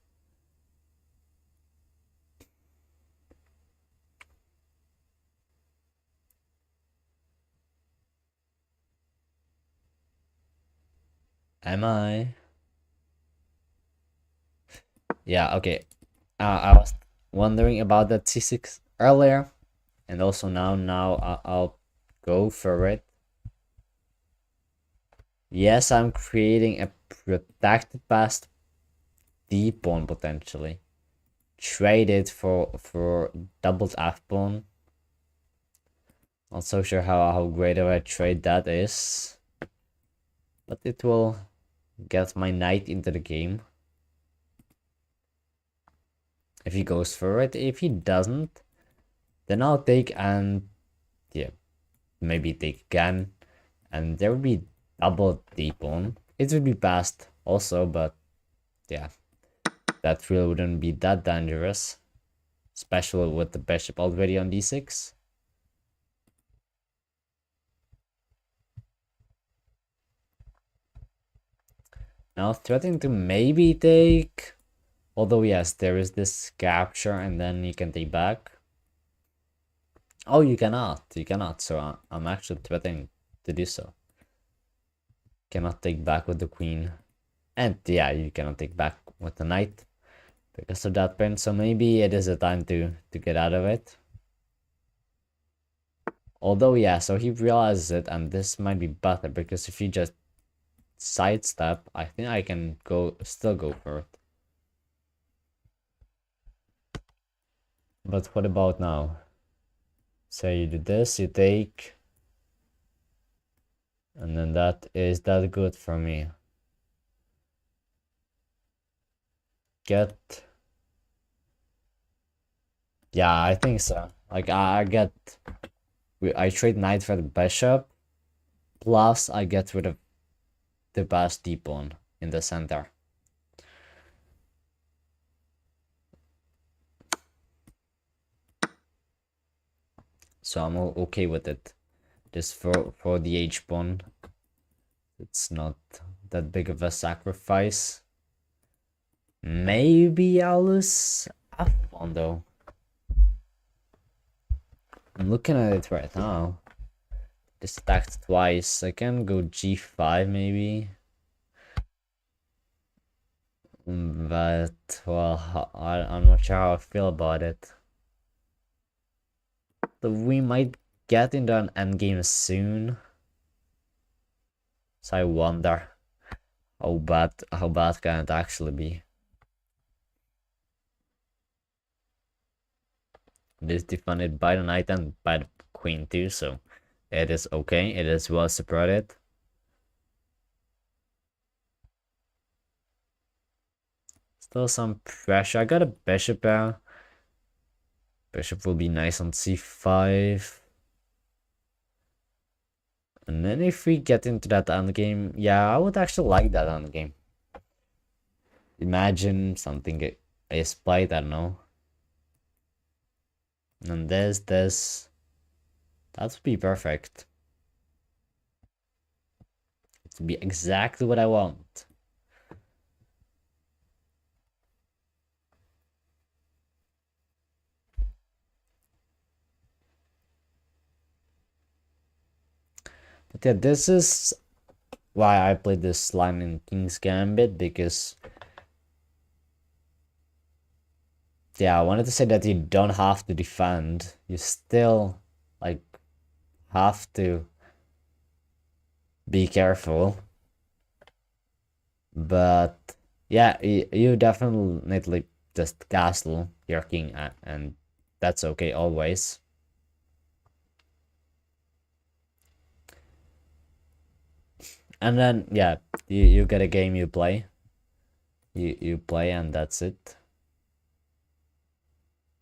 Speaker 1: Am I? Yeah, okay. I was wondering about that c6 earlier, and also now I'll go for it. Yes, I'm creating a protected past d pawn potentially. Trade it for doubled f pawn. Not so sure how great of a trade that is, but it will get my knight into the game. If he goes for it, if he doesn't, then I'll take and yeah, maybe take again, and there would be double d pawn. It would be passed also, but yeah, that really wouldn't be that dangerous. especially with the bishop already on d6. Now threatening to maybe take, although yes, there is this capture and then you can take back. Oh, you cannot, so I'm actually threatening to do so. Cannot take back with the queen. And yeah, you cannot take back with the knight because of that pin, so maybe it is a time to get out of it. Although yeah, so he realizes it, and this might be better because if you just sidestep, I think I can still go for it. But what about now? Say you do this, you take, and then is that good for me? Get, yeah, I think so. Like I trade knight for the bishop, plus I get rid of the best d pawn in the center. So I'm okay with it. Just for the h pawn, it's not that big of a sacrifice. Maybe I'll lose f1 though. I'm looking at it right now. Just attacked twice. I can go g5 maybe. But, well, I'm not sure how I feel about it. So we might get into an endgame soon. So I wonder how bad can it actually be. It is defended by the knight and by the queen too, so it is okay. It is well supported. Still some pressure. I got a bishop there. Bishop will be nice on c5. And then if we get into that endgame, yeah, I would actually like that endgame. Imagine something is played, I don't know. And this, that would be perfect. It would be exactly what I want. But yeah, this is why I played this line in King's Gambit, because yeah, I wanted to say that you don't have to defend. You still like have to be careful. But yeah, you definitely just castle your king, and that's okay always. And then yeah, you get a game, you play. You play and that's it.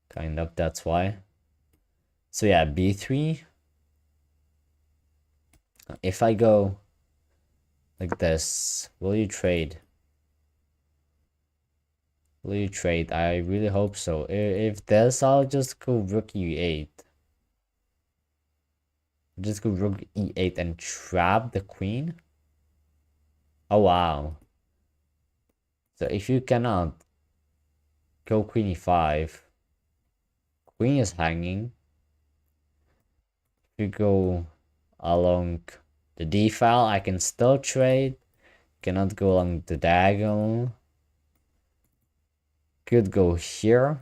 Speaker 1: Kind of, that's why. So yeah, b3. If I go like this, will you trade? Will you trade? I really hope so. If this, I'll just go rook e8. Just go rook e8 and trap the queen. Oh wow. So if you cannot go queen e5, queen is hanging. If you go along the d file, I can still trade. Cannot go along the diagonal. Could go here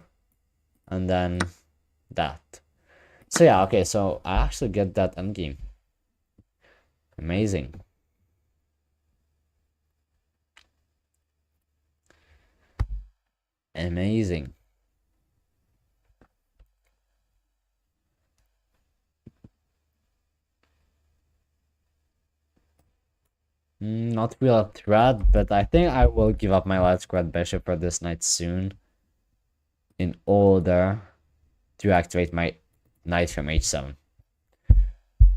Speaker 1: and then that. So yeah, okay, so I actually get that endgame. Amazing. Amazing. Not real threat, but I think I will give up my light squared bishop for this knight soon, in order to activate my knight from h7.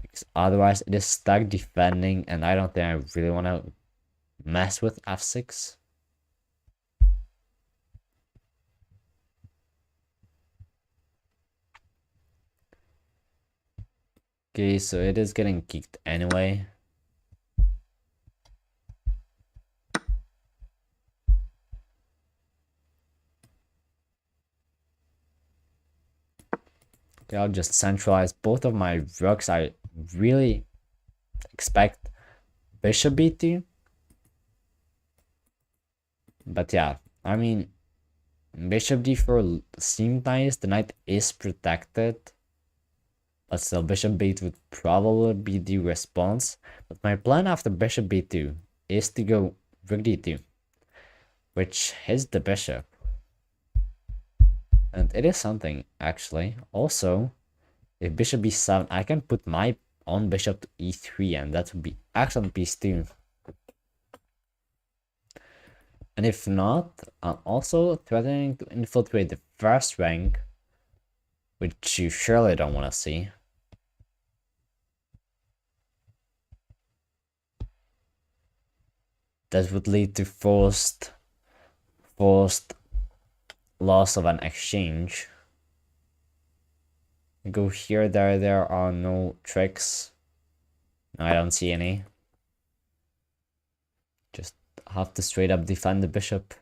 Speaker 1: Because otherwise it is stuck defending, and I don't think I really want to mess with f6. Okay, so it is getting kicked anyway. Okay, I'll just centralize both of my rooks. I really expect bishop b2. But yeah, I mean, bishop d4 seemed nice. The knight is protected. But still, bishop b2 would probably be the response. But my plan after bishop b2 is to go rook d2, which hits the bishop. And it is something, actually. Also, if bishop b7, I can put my own bishop to e3, and that would be excellent piece too. And if not, I'm also threatening to infiltrate the first rank, which you surely don't want to see. That would lead to forced loss of an exchange. Go here, there are no tricks. No, I don't see any. Just have to straight up defend the bishop.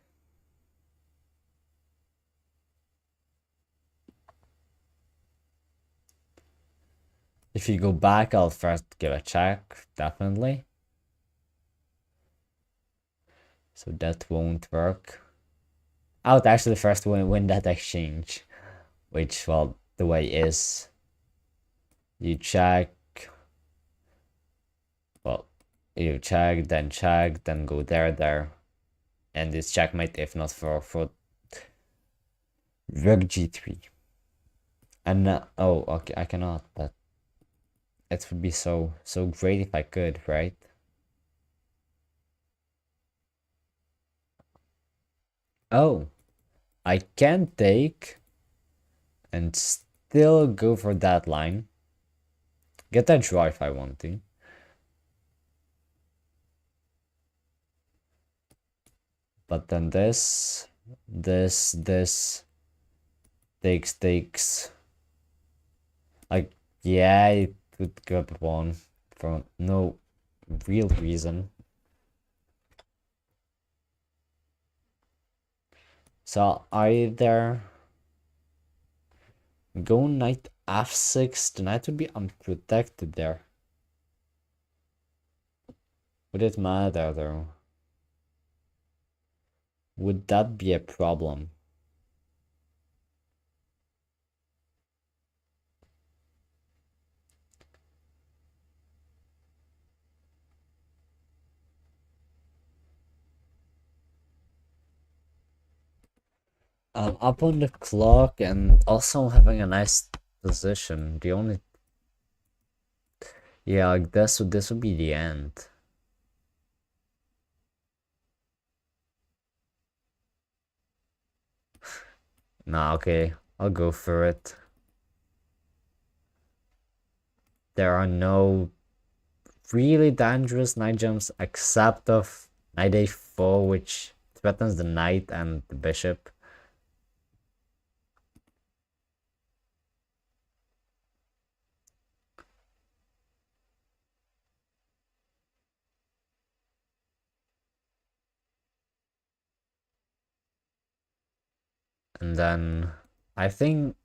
Speaker 1: If you go back, I'll first give a check, definitely. So that won't work. I would actually first win that exchange, which, well, the way is you check, well, you check, then go there, and it's checkmate if not for rook g3. And oh, okay, I cannot, but it would be so great if I could, right? Oh, I can take and still go for that line. Get that draw if I want to. But then this takes. Like, yeah, it would go up one for no real reason. So either go knight f6, the knight would be unprotected there. Would it matter though? Would that be a problem? Up on the clock and also having a nice position. The only, yeah, like this would be the end. Nah, okay, I'll go for it. There are no really dangerous knight jumps except of knight a4, which threatens the knight and the bishop. And then I think,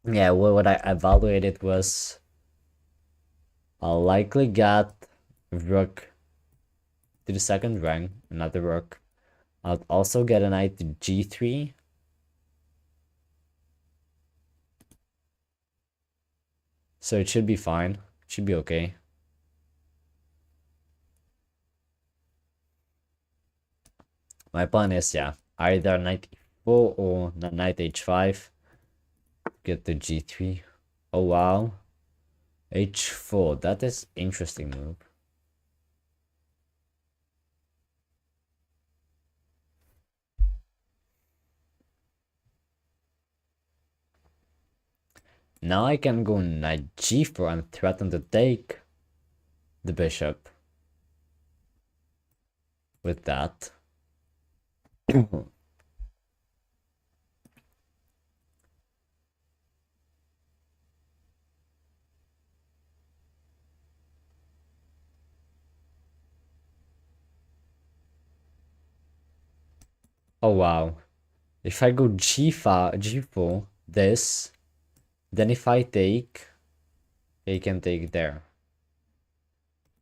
Speaker 1: yeah, what I evaluated was I'll likely get rook to the second rank, another rook. I'll also get a knight to g3. So it should be fine. It should be okay. My plan is, yeah, either knight e4 or knight h5. Get the g3. Oh, wow. h4, that is interesting move. Now I can go knight g4 and threaten to take the bishop with that. Oh wow. If I go g5, g4, this, then if I take, he can take there.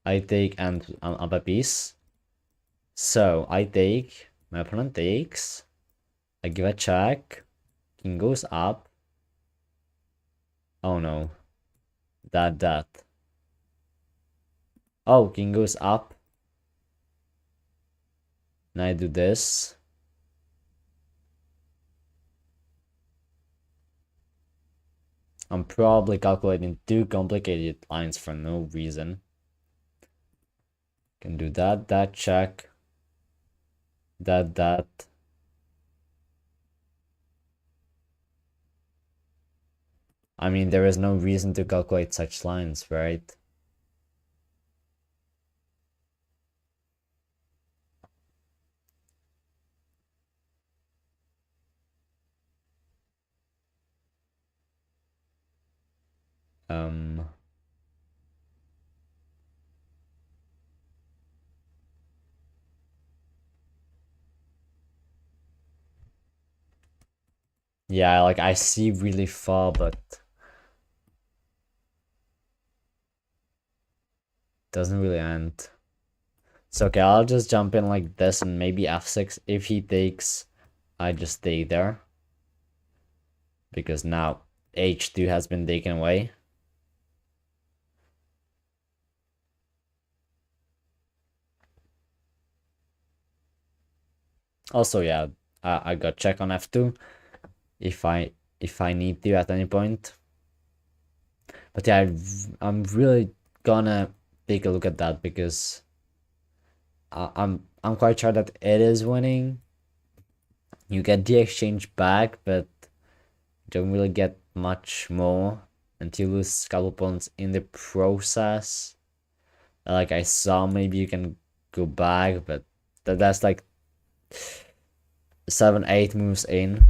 Speaker 1: I take and up a piece. So I take, my opponent takes, I give a check, king goes up. Oh no. That. Oh, king goes up. And I do this. I'm probably calculating two complicated lines for no reason. Can do that check. That. I mean, there is no reason to calculate such lines, right? Um, yeah, like I see really far, but doesn't really end. So okay, I'll just jump in like this and maybe f6. If he takes, I just stay there. Because now h2 has been taken away. Also, yeah, I got check on f2 if I need to at any point. But yeah, I'm really gonna take a look at that because I'm quite sure that it is winning. You get the exchange back, but don't really get much more until you lose a couple points in the process. Like I saw, maybe you can go back, but that's like 7-8 moves in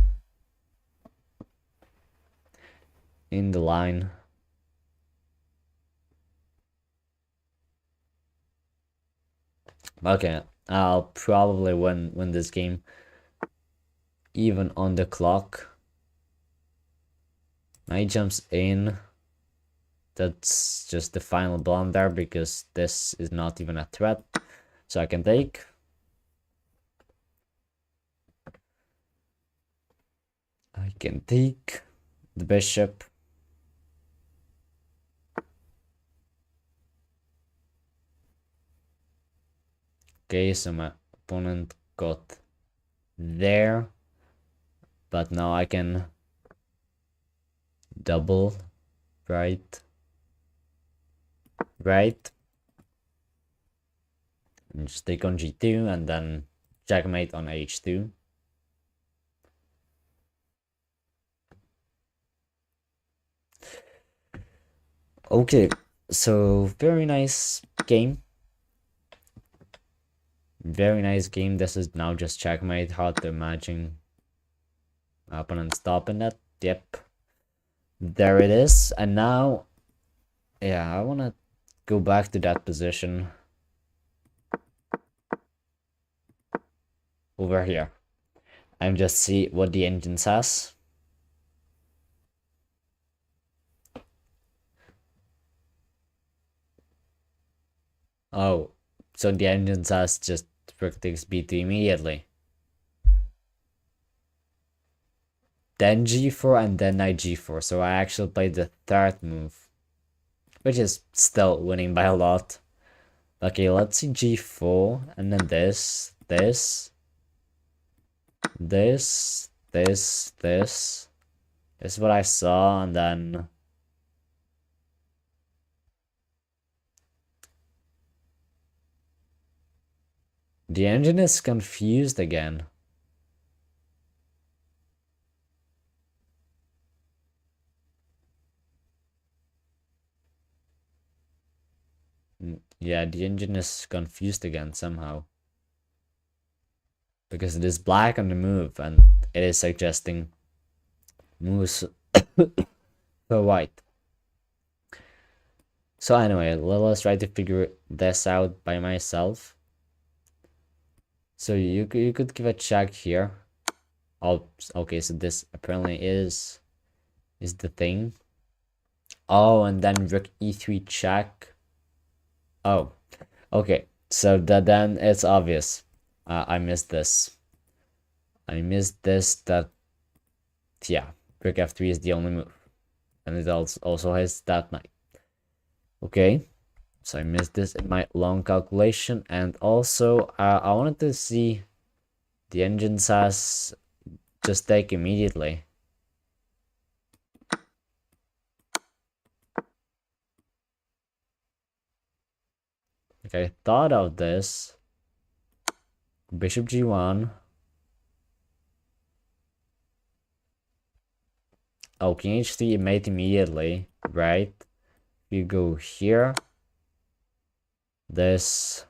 Speaker 1: the line. Okay, I'll probably win this game even on the clock. Knight jumps in. That's just the final blunder because this is not even a threat. So I can take. I can take the bishop. Okay, so my opponent got there. But now I can double, right? And just take on g2 and then checkmate on h2. Okay, so very nice game. Very nice game. This is now just checkmate. Hard to imagine opponent stopping it. Yep. There it is. And now, yeah, I want to go back to that position over here and just see what the engine says. Oh, so the engine says just rook takes b2 immediately. Then g4 and then knight g4. So I actually played the third move, which is still winning by a lot. Okay, let's see g4 and then this. This is what I saw, and then the engine is confused again. Yeah, the engine is confused again somehow. Because it is black on the move and it is suggesting moves for white. So anyway, let's try to figure this out by myself. So you could give a check here. Oh, okay, so this apparently is the thing. Oh, and then rook e3 check. Oh, okay. So that then it's obvious. I missed this. That yeah, rook f3 is the only move, and it also has that knight. Okay, so I missed this in my long calculation, and also I wanted to see the engine says just take immediately. Okay, I thought of this. Bishop g1. Oh, king h3 mate immediately, right? You go here. This.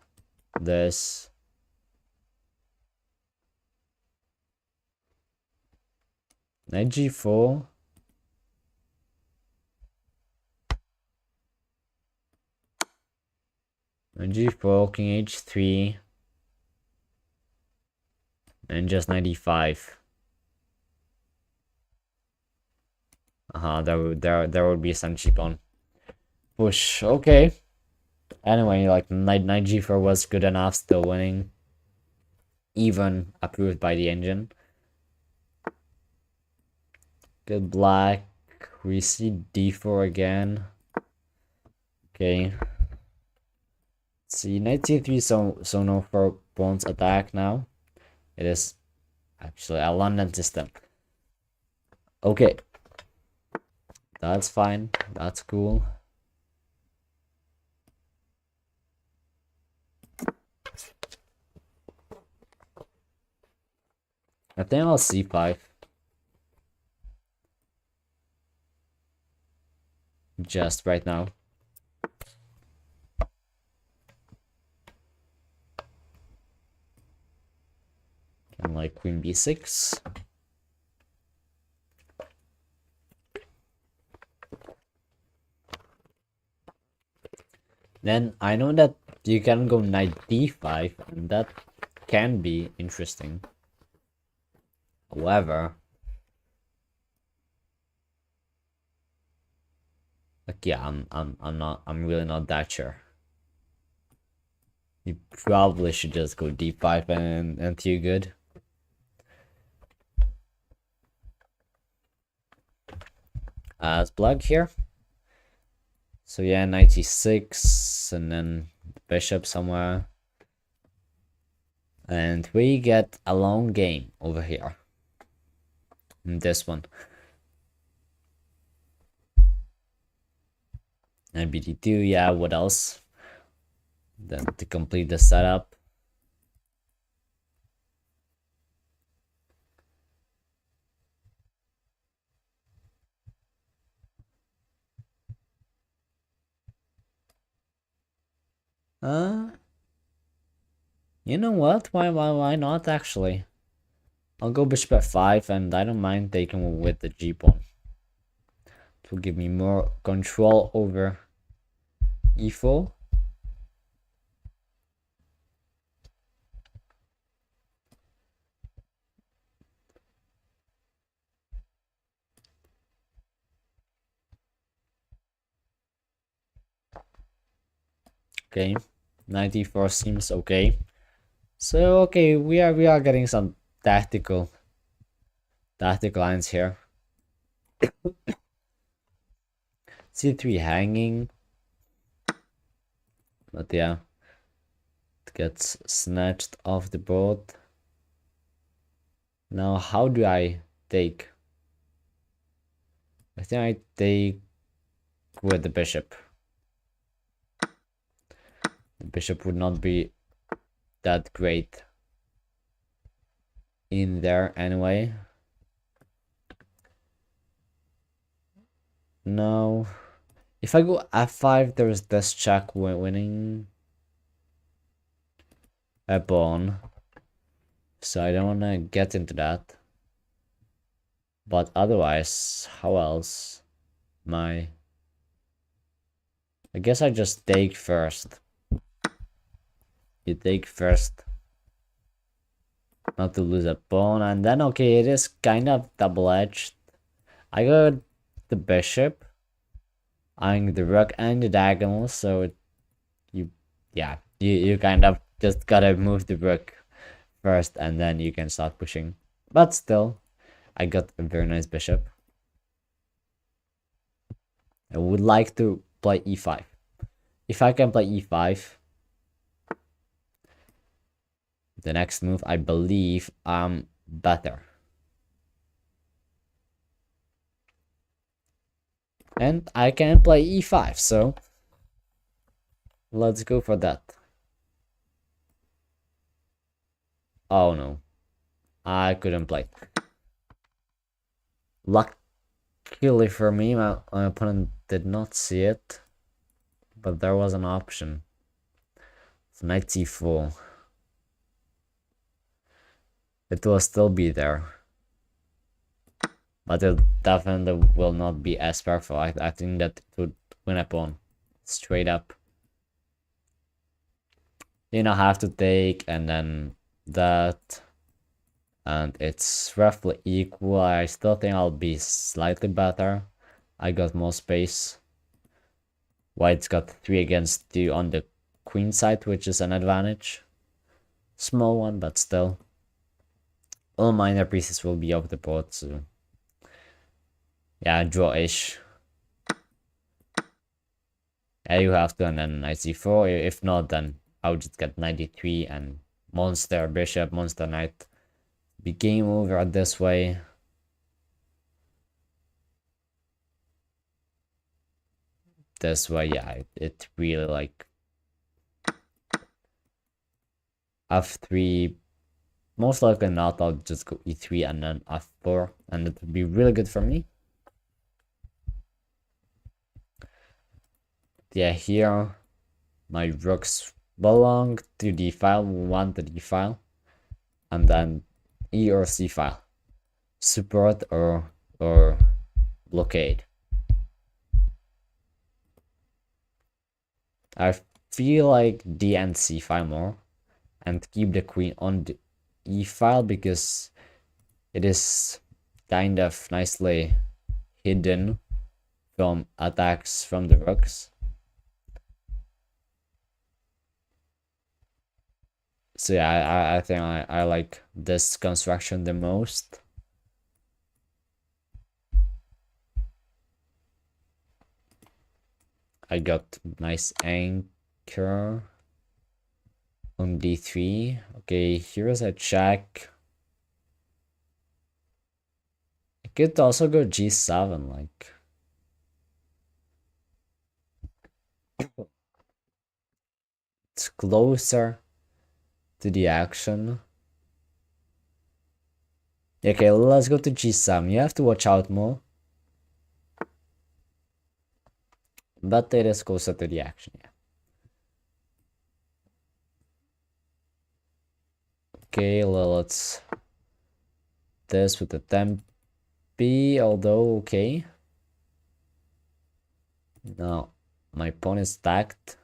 Speaker 1: Knight g4. Knight g4, king h3. And just 95. There would be some cheap on push. Okay. Anyway, like knight g4 was good enough, still winning. Even approved by the engine. Good black. We see d4 again. Okay. Let's see, knight c3, so no for pawns attack now. It is actually a London system. Okay. That's fine. That's cool. I think I'll c5. Just right now. And like queen b6. Then I know that you can go knight d5, and that can be interesting. However, like yeah, I'm really not that sure. You probably should just go d5 and you're good. As black here. So yeah, 96 and then bishop somewhere. And we get a long game over here. In this one. And bd2, yeah, what else? Then to complete the setup. You know what? Why not actually? I'll go bishop f5, and I don't mind taking with the g pawn. It will give me more control over e4. Okay, 94 seems okay. So okay, we are getting some tactical lines here. c3 hanging, but yeah, it gets snatched off the board. Now how do I take? I think I take with the bishop. The bishop would not be that great in there anyway. No. If I go f5, there is this check winning a pawn. So I don't want to get into that. But otherwise, how else? I guess I just take first. You take first. not to lose a pawn. And then, okay, it is kind of double-edged. I got the bishop, eyeing the rook and the diagonal, so you kind of just gotta move the rook first, and then you can start pushing. But still, I got a very nice bishop. I would like to play e5. If I can play e5, the next move, I believe I'm better. And I can play e5, so let's go for that. Oh no, I couldn't play. Luckily for me, my opponent did not see it, but there was an option. Knight c4. It will still be there, but it definitely will not be as powerful. I think that it would win a pawn straight up. You know, have to take, and then that, and it's roughly equal. I still think I'll be slightly better. I got more space. White's got 3 against 2 on the queen side, which is an advantage. Small one, but still. All minor pieces will be off the board, so yeah, draw-ish. Yeah, you have to, and then knight c4. If not, then I'll just get 93 and monster bishop, monster knight. Be game over this way. This way, yeah, it really like f3. Most likely not, I'll just go e3 and then f4, and it would be really good for me. Yeah, here my rooks belong to the file, want the d file, and then e or c file, support or blockade. I feel like d and c file more, and keep the queen on the e file because it is kind of nicely hidden from attacks from the rooks. So yeah, I think I like this construction the most. I got nice anchor on d3. Okay, here's a check. I could also go g7, like. It's closer to the action. Okay, let's go to g7. You have to watch out more. But it is closer to the action, yeah. Okay, let's this with the tempi, although okay. Now my pawn is stacked.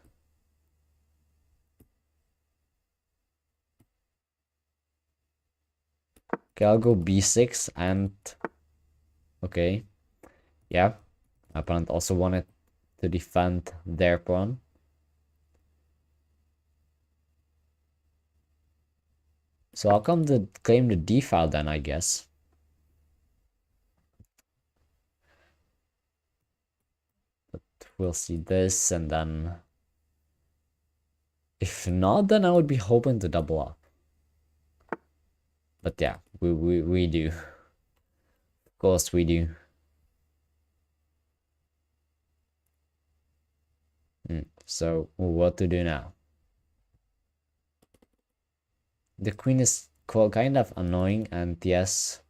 Speaker 1: Okay, I'll go b6 and okay. Yeah. My opponent also wanted to defend their pawn. So I'll come to claim the d file then, I guess. But we'll see this, and then if not, then I would be hoping to double up. But yeah, we do. Of course we do. So what to do now? The queen is kind of annoying, and yes,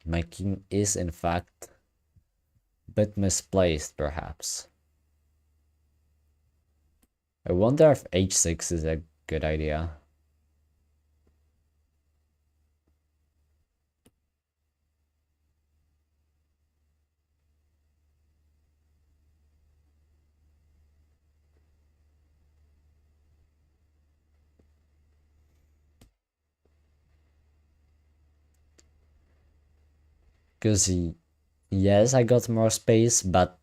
Speaker 1: my king is in fact a bit misplaced, perhaps. I wonder if h6 is a good idea. Because yes, I got more space, but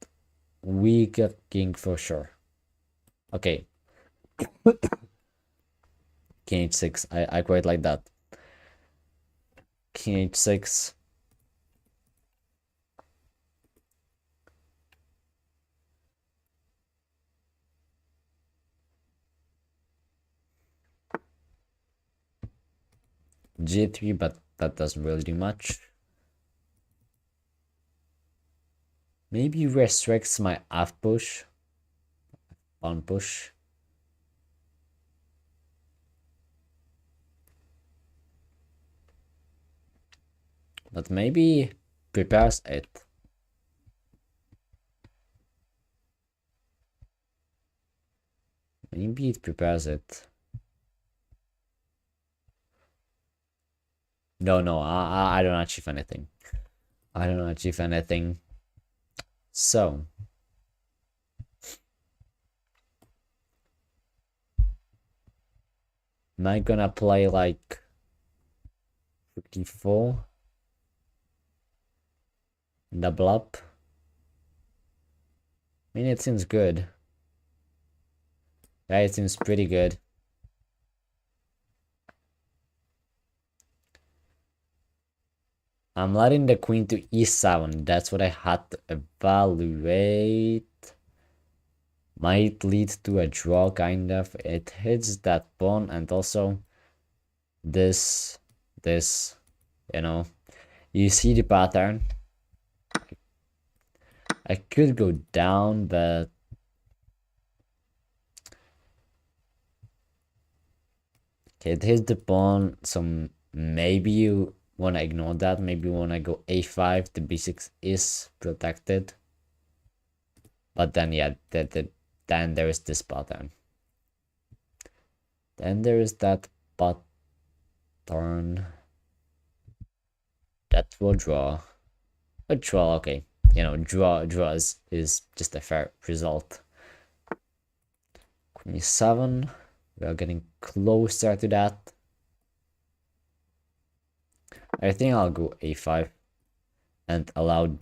Speaker 1: weaker king for sure. Okay. King h6. I quite like that. King h6. G3, but that doesn't really do much. Maybe restricts my F push. On push. But maybe prepares it. Maybe it prepares it. No, I don't achieve anything. I don't achieve anything. So. Am I gonna play like 54? Double up? I mean, it seems good. Yeah, it seems pretty good. I'm letting the queen to e7. That's what I had to evaluate. Might lead to a draw, kind of. It hits that pawn and also this, you know. You see the pattern. I could go down, but okay, it hits the pawn, so maybe you want to ignore that. Maybe you want to go a5. The b6 is protected. But then, yeah, then there is this pattern. Then there is that pattern that will draw. A draw, okay. You know, draws is just a fair result. Queen e7. We are getting closer to that. I think I'll go a5 and allow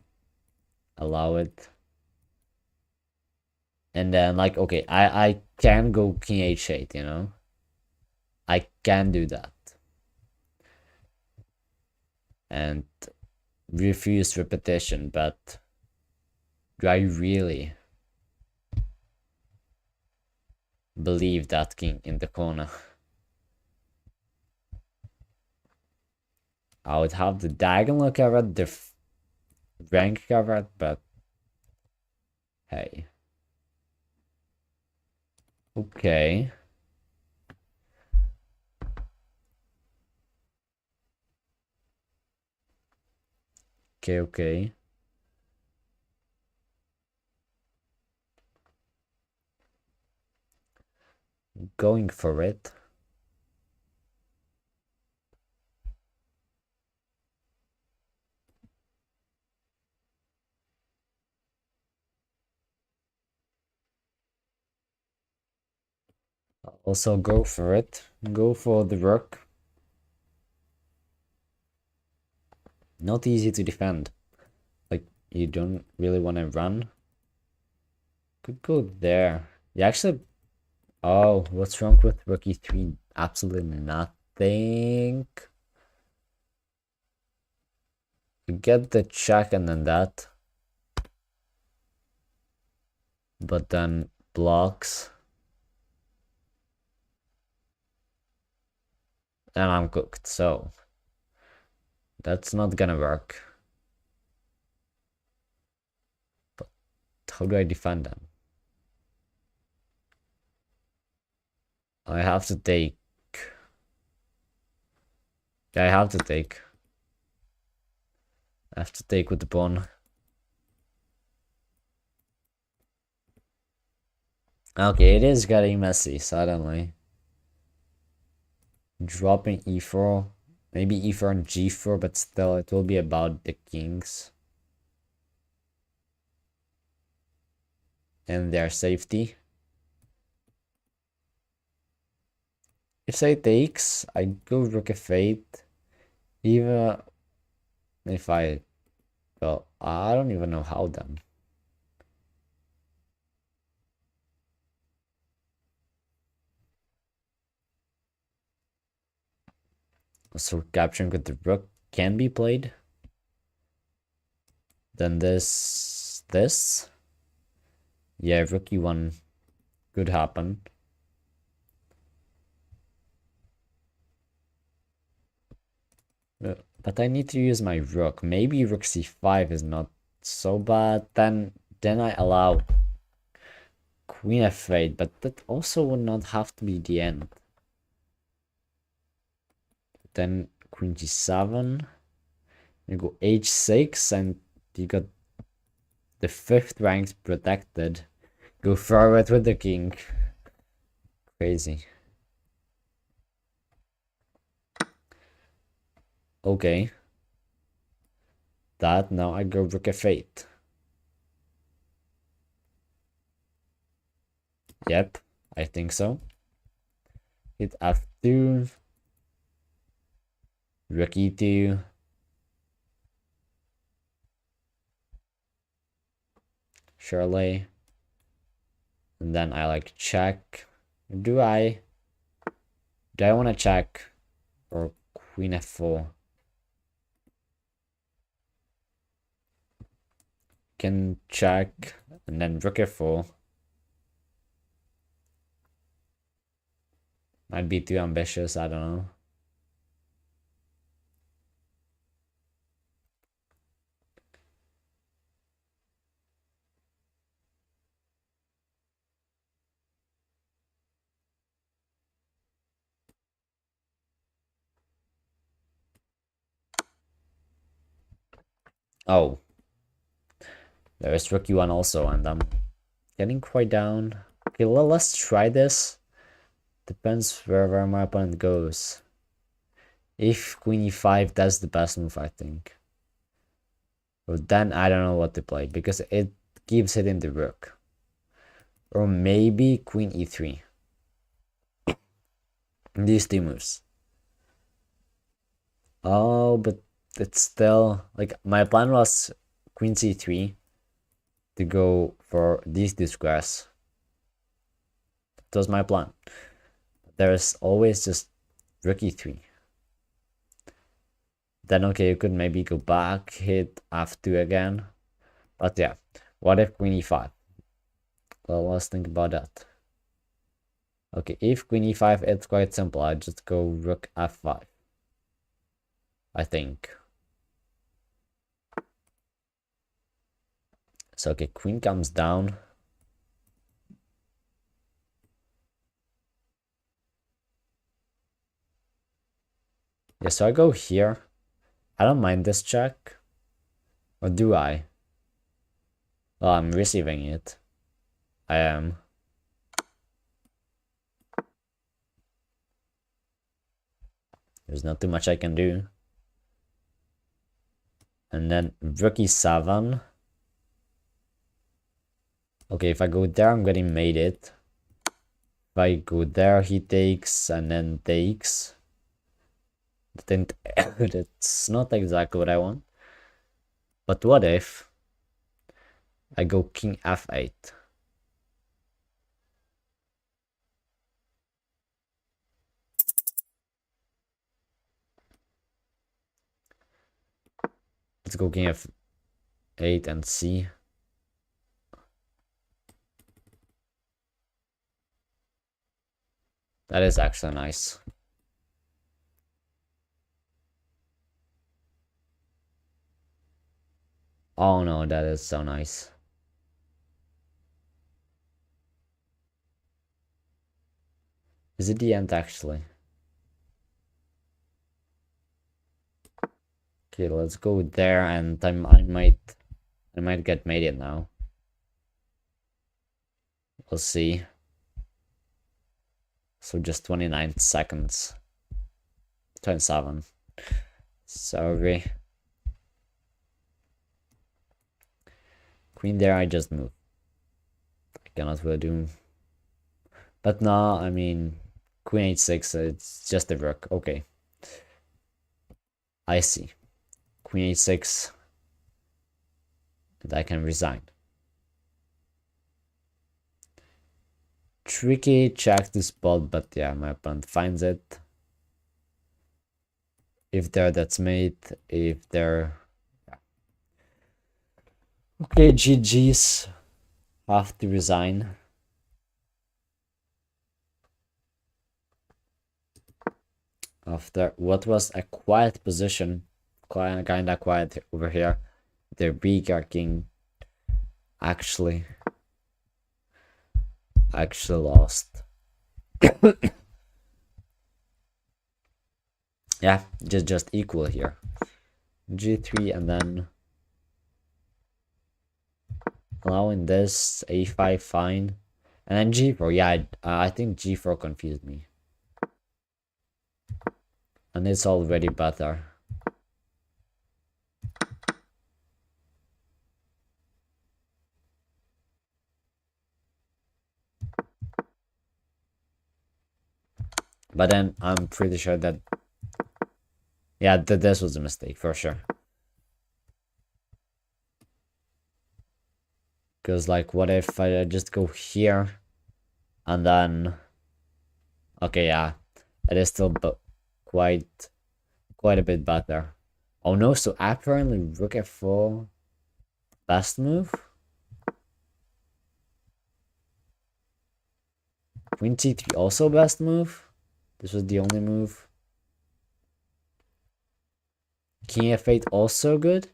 Speaker 1: it. And then, like, okay, I can go king h8, you know? I can do that. And refuse repetition, but do I really believe that king in the corner? I would have the diagonal covered, the rank covered, but hey. Okay. Okay. Going for it. Also go for it. Go for the rook. Not easy to defend. Like, you don't really want to run. Could go there. You actually... Oh, what's wrong with rook e3? Absolutely nothing. You get the check and then that. But then blocks. And I'm cooked, so that's not gonna work. But how do I defend them? I have to take. Yeah, I have to take. I have to take with the pawn. Okay, it is getting messy suddenly. Dropping e4. Maybe e4 and g4, but still it will be about the kings. And their safety. If say takes, I go rook f8. Even if I Well, I don't even know how then. So capturing with the rook can be played. Then this. Yeah, rook e1 could happen. But I need to use my rook. Maybe rook c5 is not so bad. Then I allow queen f8, but that also would not have to be the end. Then queen g7. You go h6, and you got the 5th ranks protected. Go forward with the king. Crazy. Okay. That, now I go rook f8. Yep, I think so. Hit f2. Rook e2. Surely. And then I like check. Do I want to check? Or queen f4? Can check. And then rook f4. Might be too ambitious, I don't know. Oh. There is rook e1 also, and I'm getting quite down. Okay, let's try this. Depends where my opponent goes. If queen e5, that's the best move, I think. But then I don't know what to play, because it keeps hitting the rook. Or maybe queen e3. These two moves. Oh, but it's still... Like, my plan was queen c3 to go for these two squares. That was my plan. There's always just rook e3. Then okay, you could maybe go back, hit f2 again. But yeah, what if queen e5? Well, let's think about that. Okay, if queen e5, it's quite simple. I just go rook f5. I think. So okay, queen comes down. Yeah, so I go here. I don't mind this check. Or do I? Well, I'm receiving it. I am. There's not too much I can do. And then rook e7. Okay, if I go there, I'm getting mated. If I go there, he takes and then takes. Then it's not exactly what I want. But what if I go king f8? Let's go king f8 and see. That is actually nice. Oh no, that is so nice. Is it the end actually? Okay, let's go there, and I might get mated now. We'll see. So just 29 seconds. 27. Sorry. Queen there, I just move. I cannot really do. But no, I mean, queen h6, it's just a rook. Okay. I see. Queen h6. that I can resign. Tricky check to spot, but yeah, my opponent finds it. If they're, that's mate. If they're, yeah. Okay, GG's. Have to resign. After what was a quiet position, kinda quiet over here, the Beaker King actually lost. Yeah, just equal here. G3 and then allowing this A5 fine, and then G4. Yeah, I think G4 confused me, and it's already better. But then I'm pretty sure that, yeah, this was a mistake for sure. Because like, what if I just go here, and then, okay, yeah, it is still quite a bit better. Oh no, so apparently rook f4, best move. Queen c3 also best move. This was the only move. King f8 also good.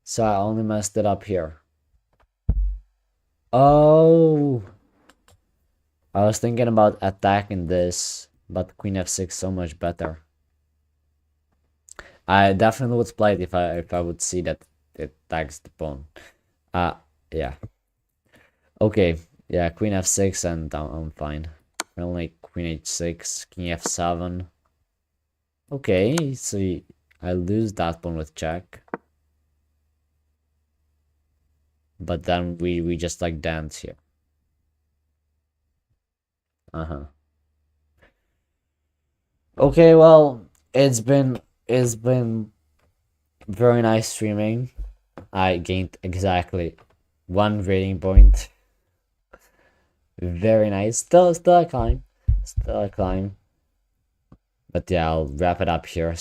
Speaker 1: So I only messed it up here. Oh, I was thinking about attacking this, but queen f6 so much better. I definitely would play it if I would see that it attacks the pawn. Yeah. Okay, yeah, queen f6 and I'm fine. Only queen h6, king f7. Okay, so I lose that pawn with check. But then we just like dance here. Okay, well, it's been very nice streaming. I gained exactly 1 rating point. Very nice. Still a climb. But yeah, I'll wrap it up here.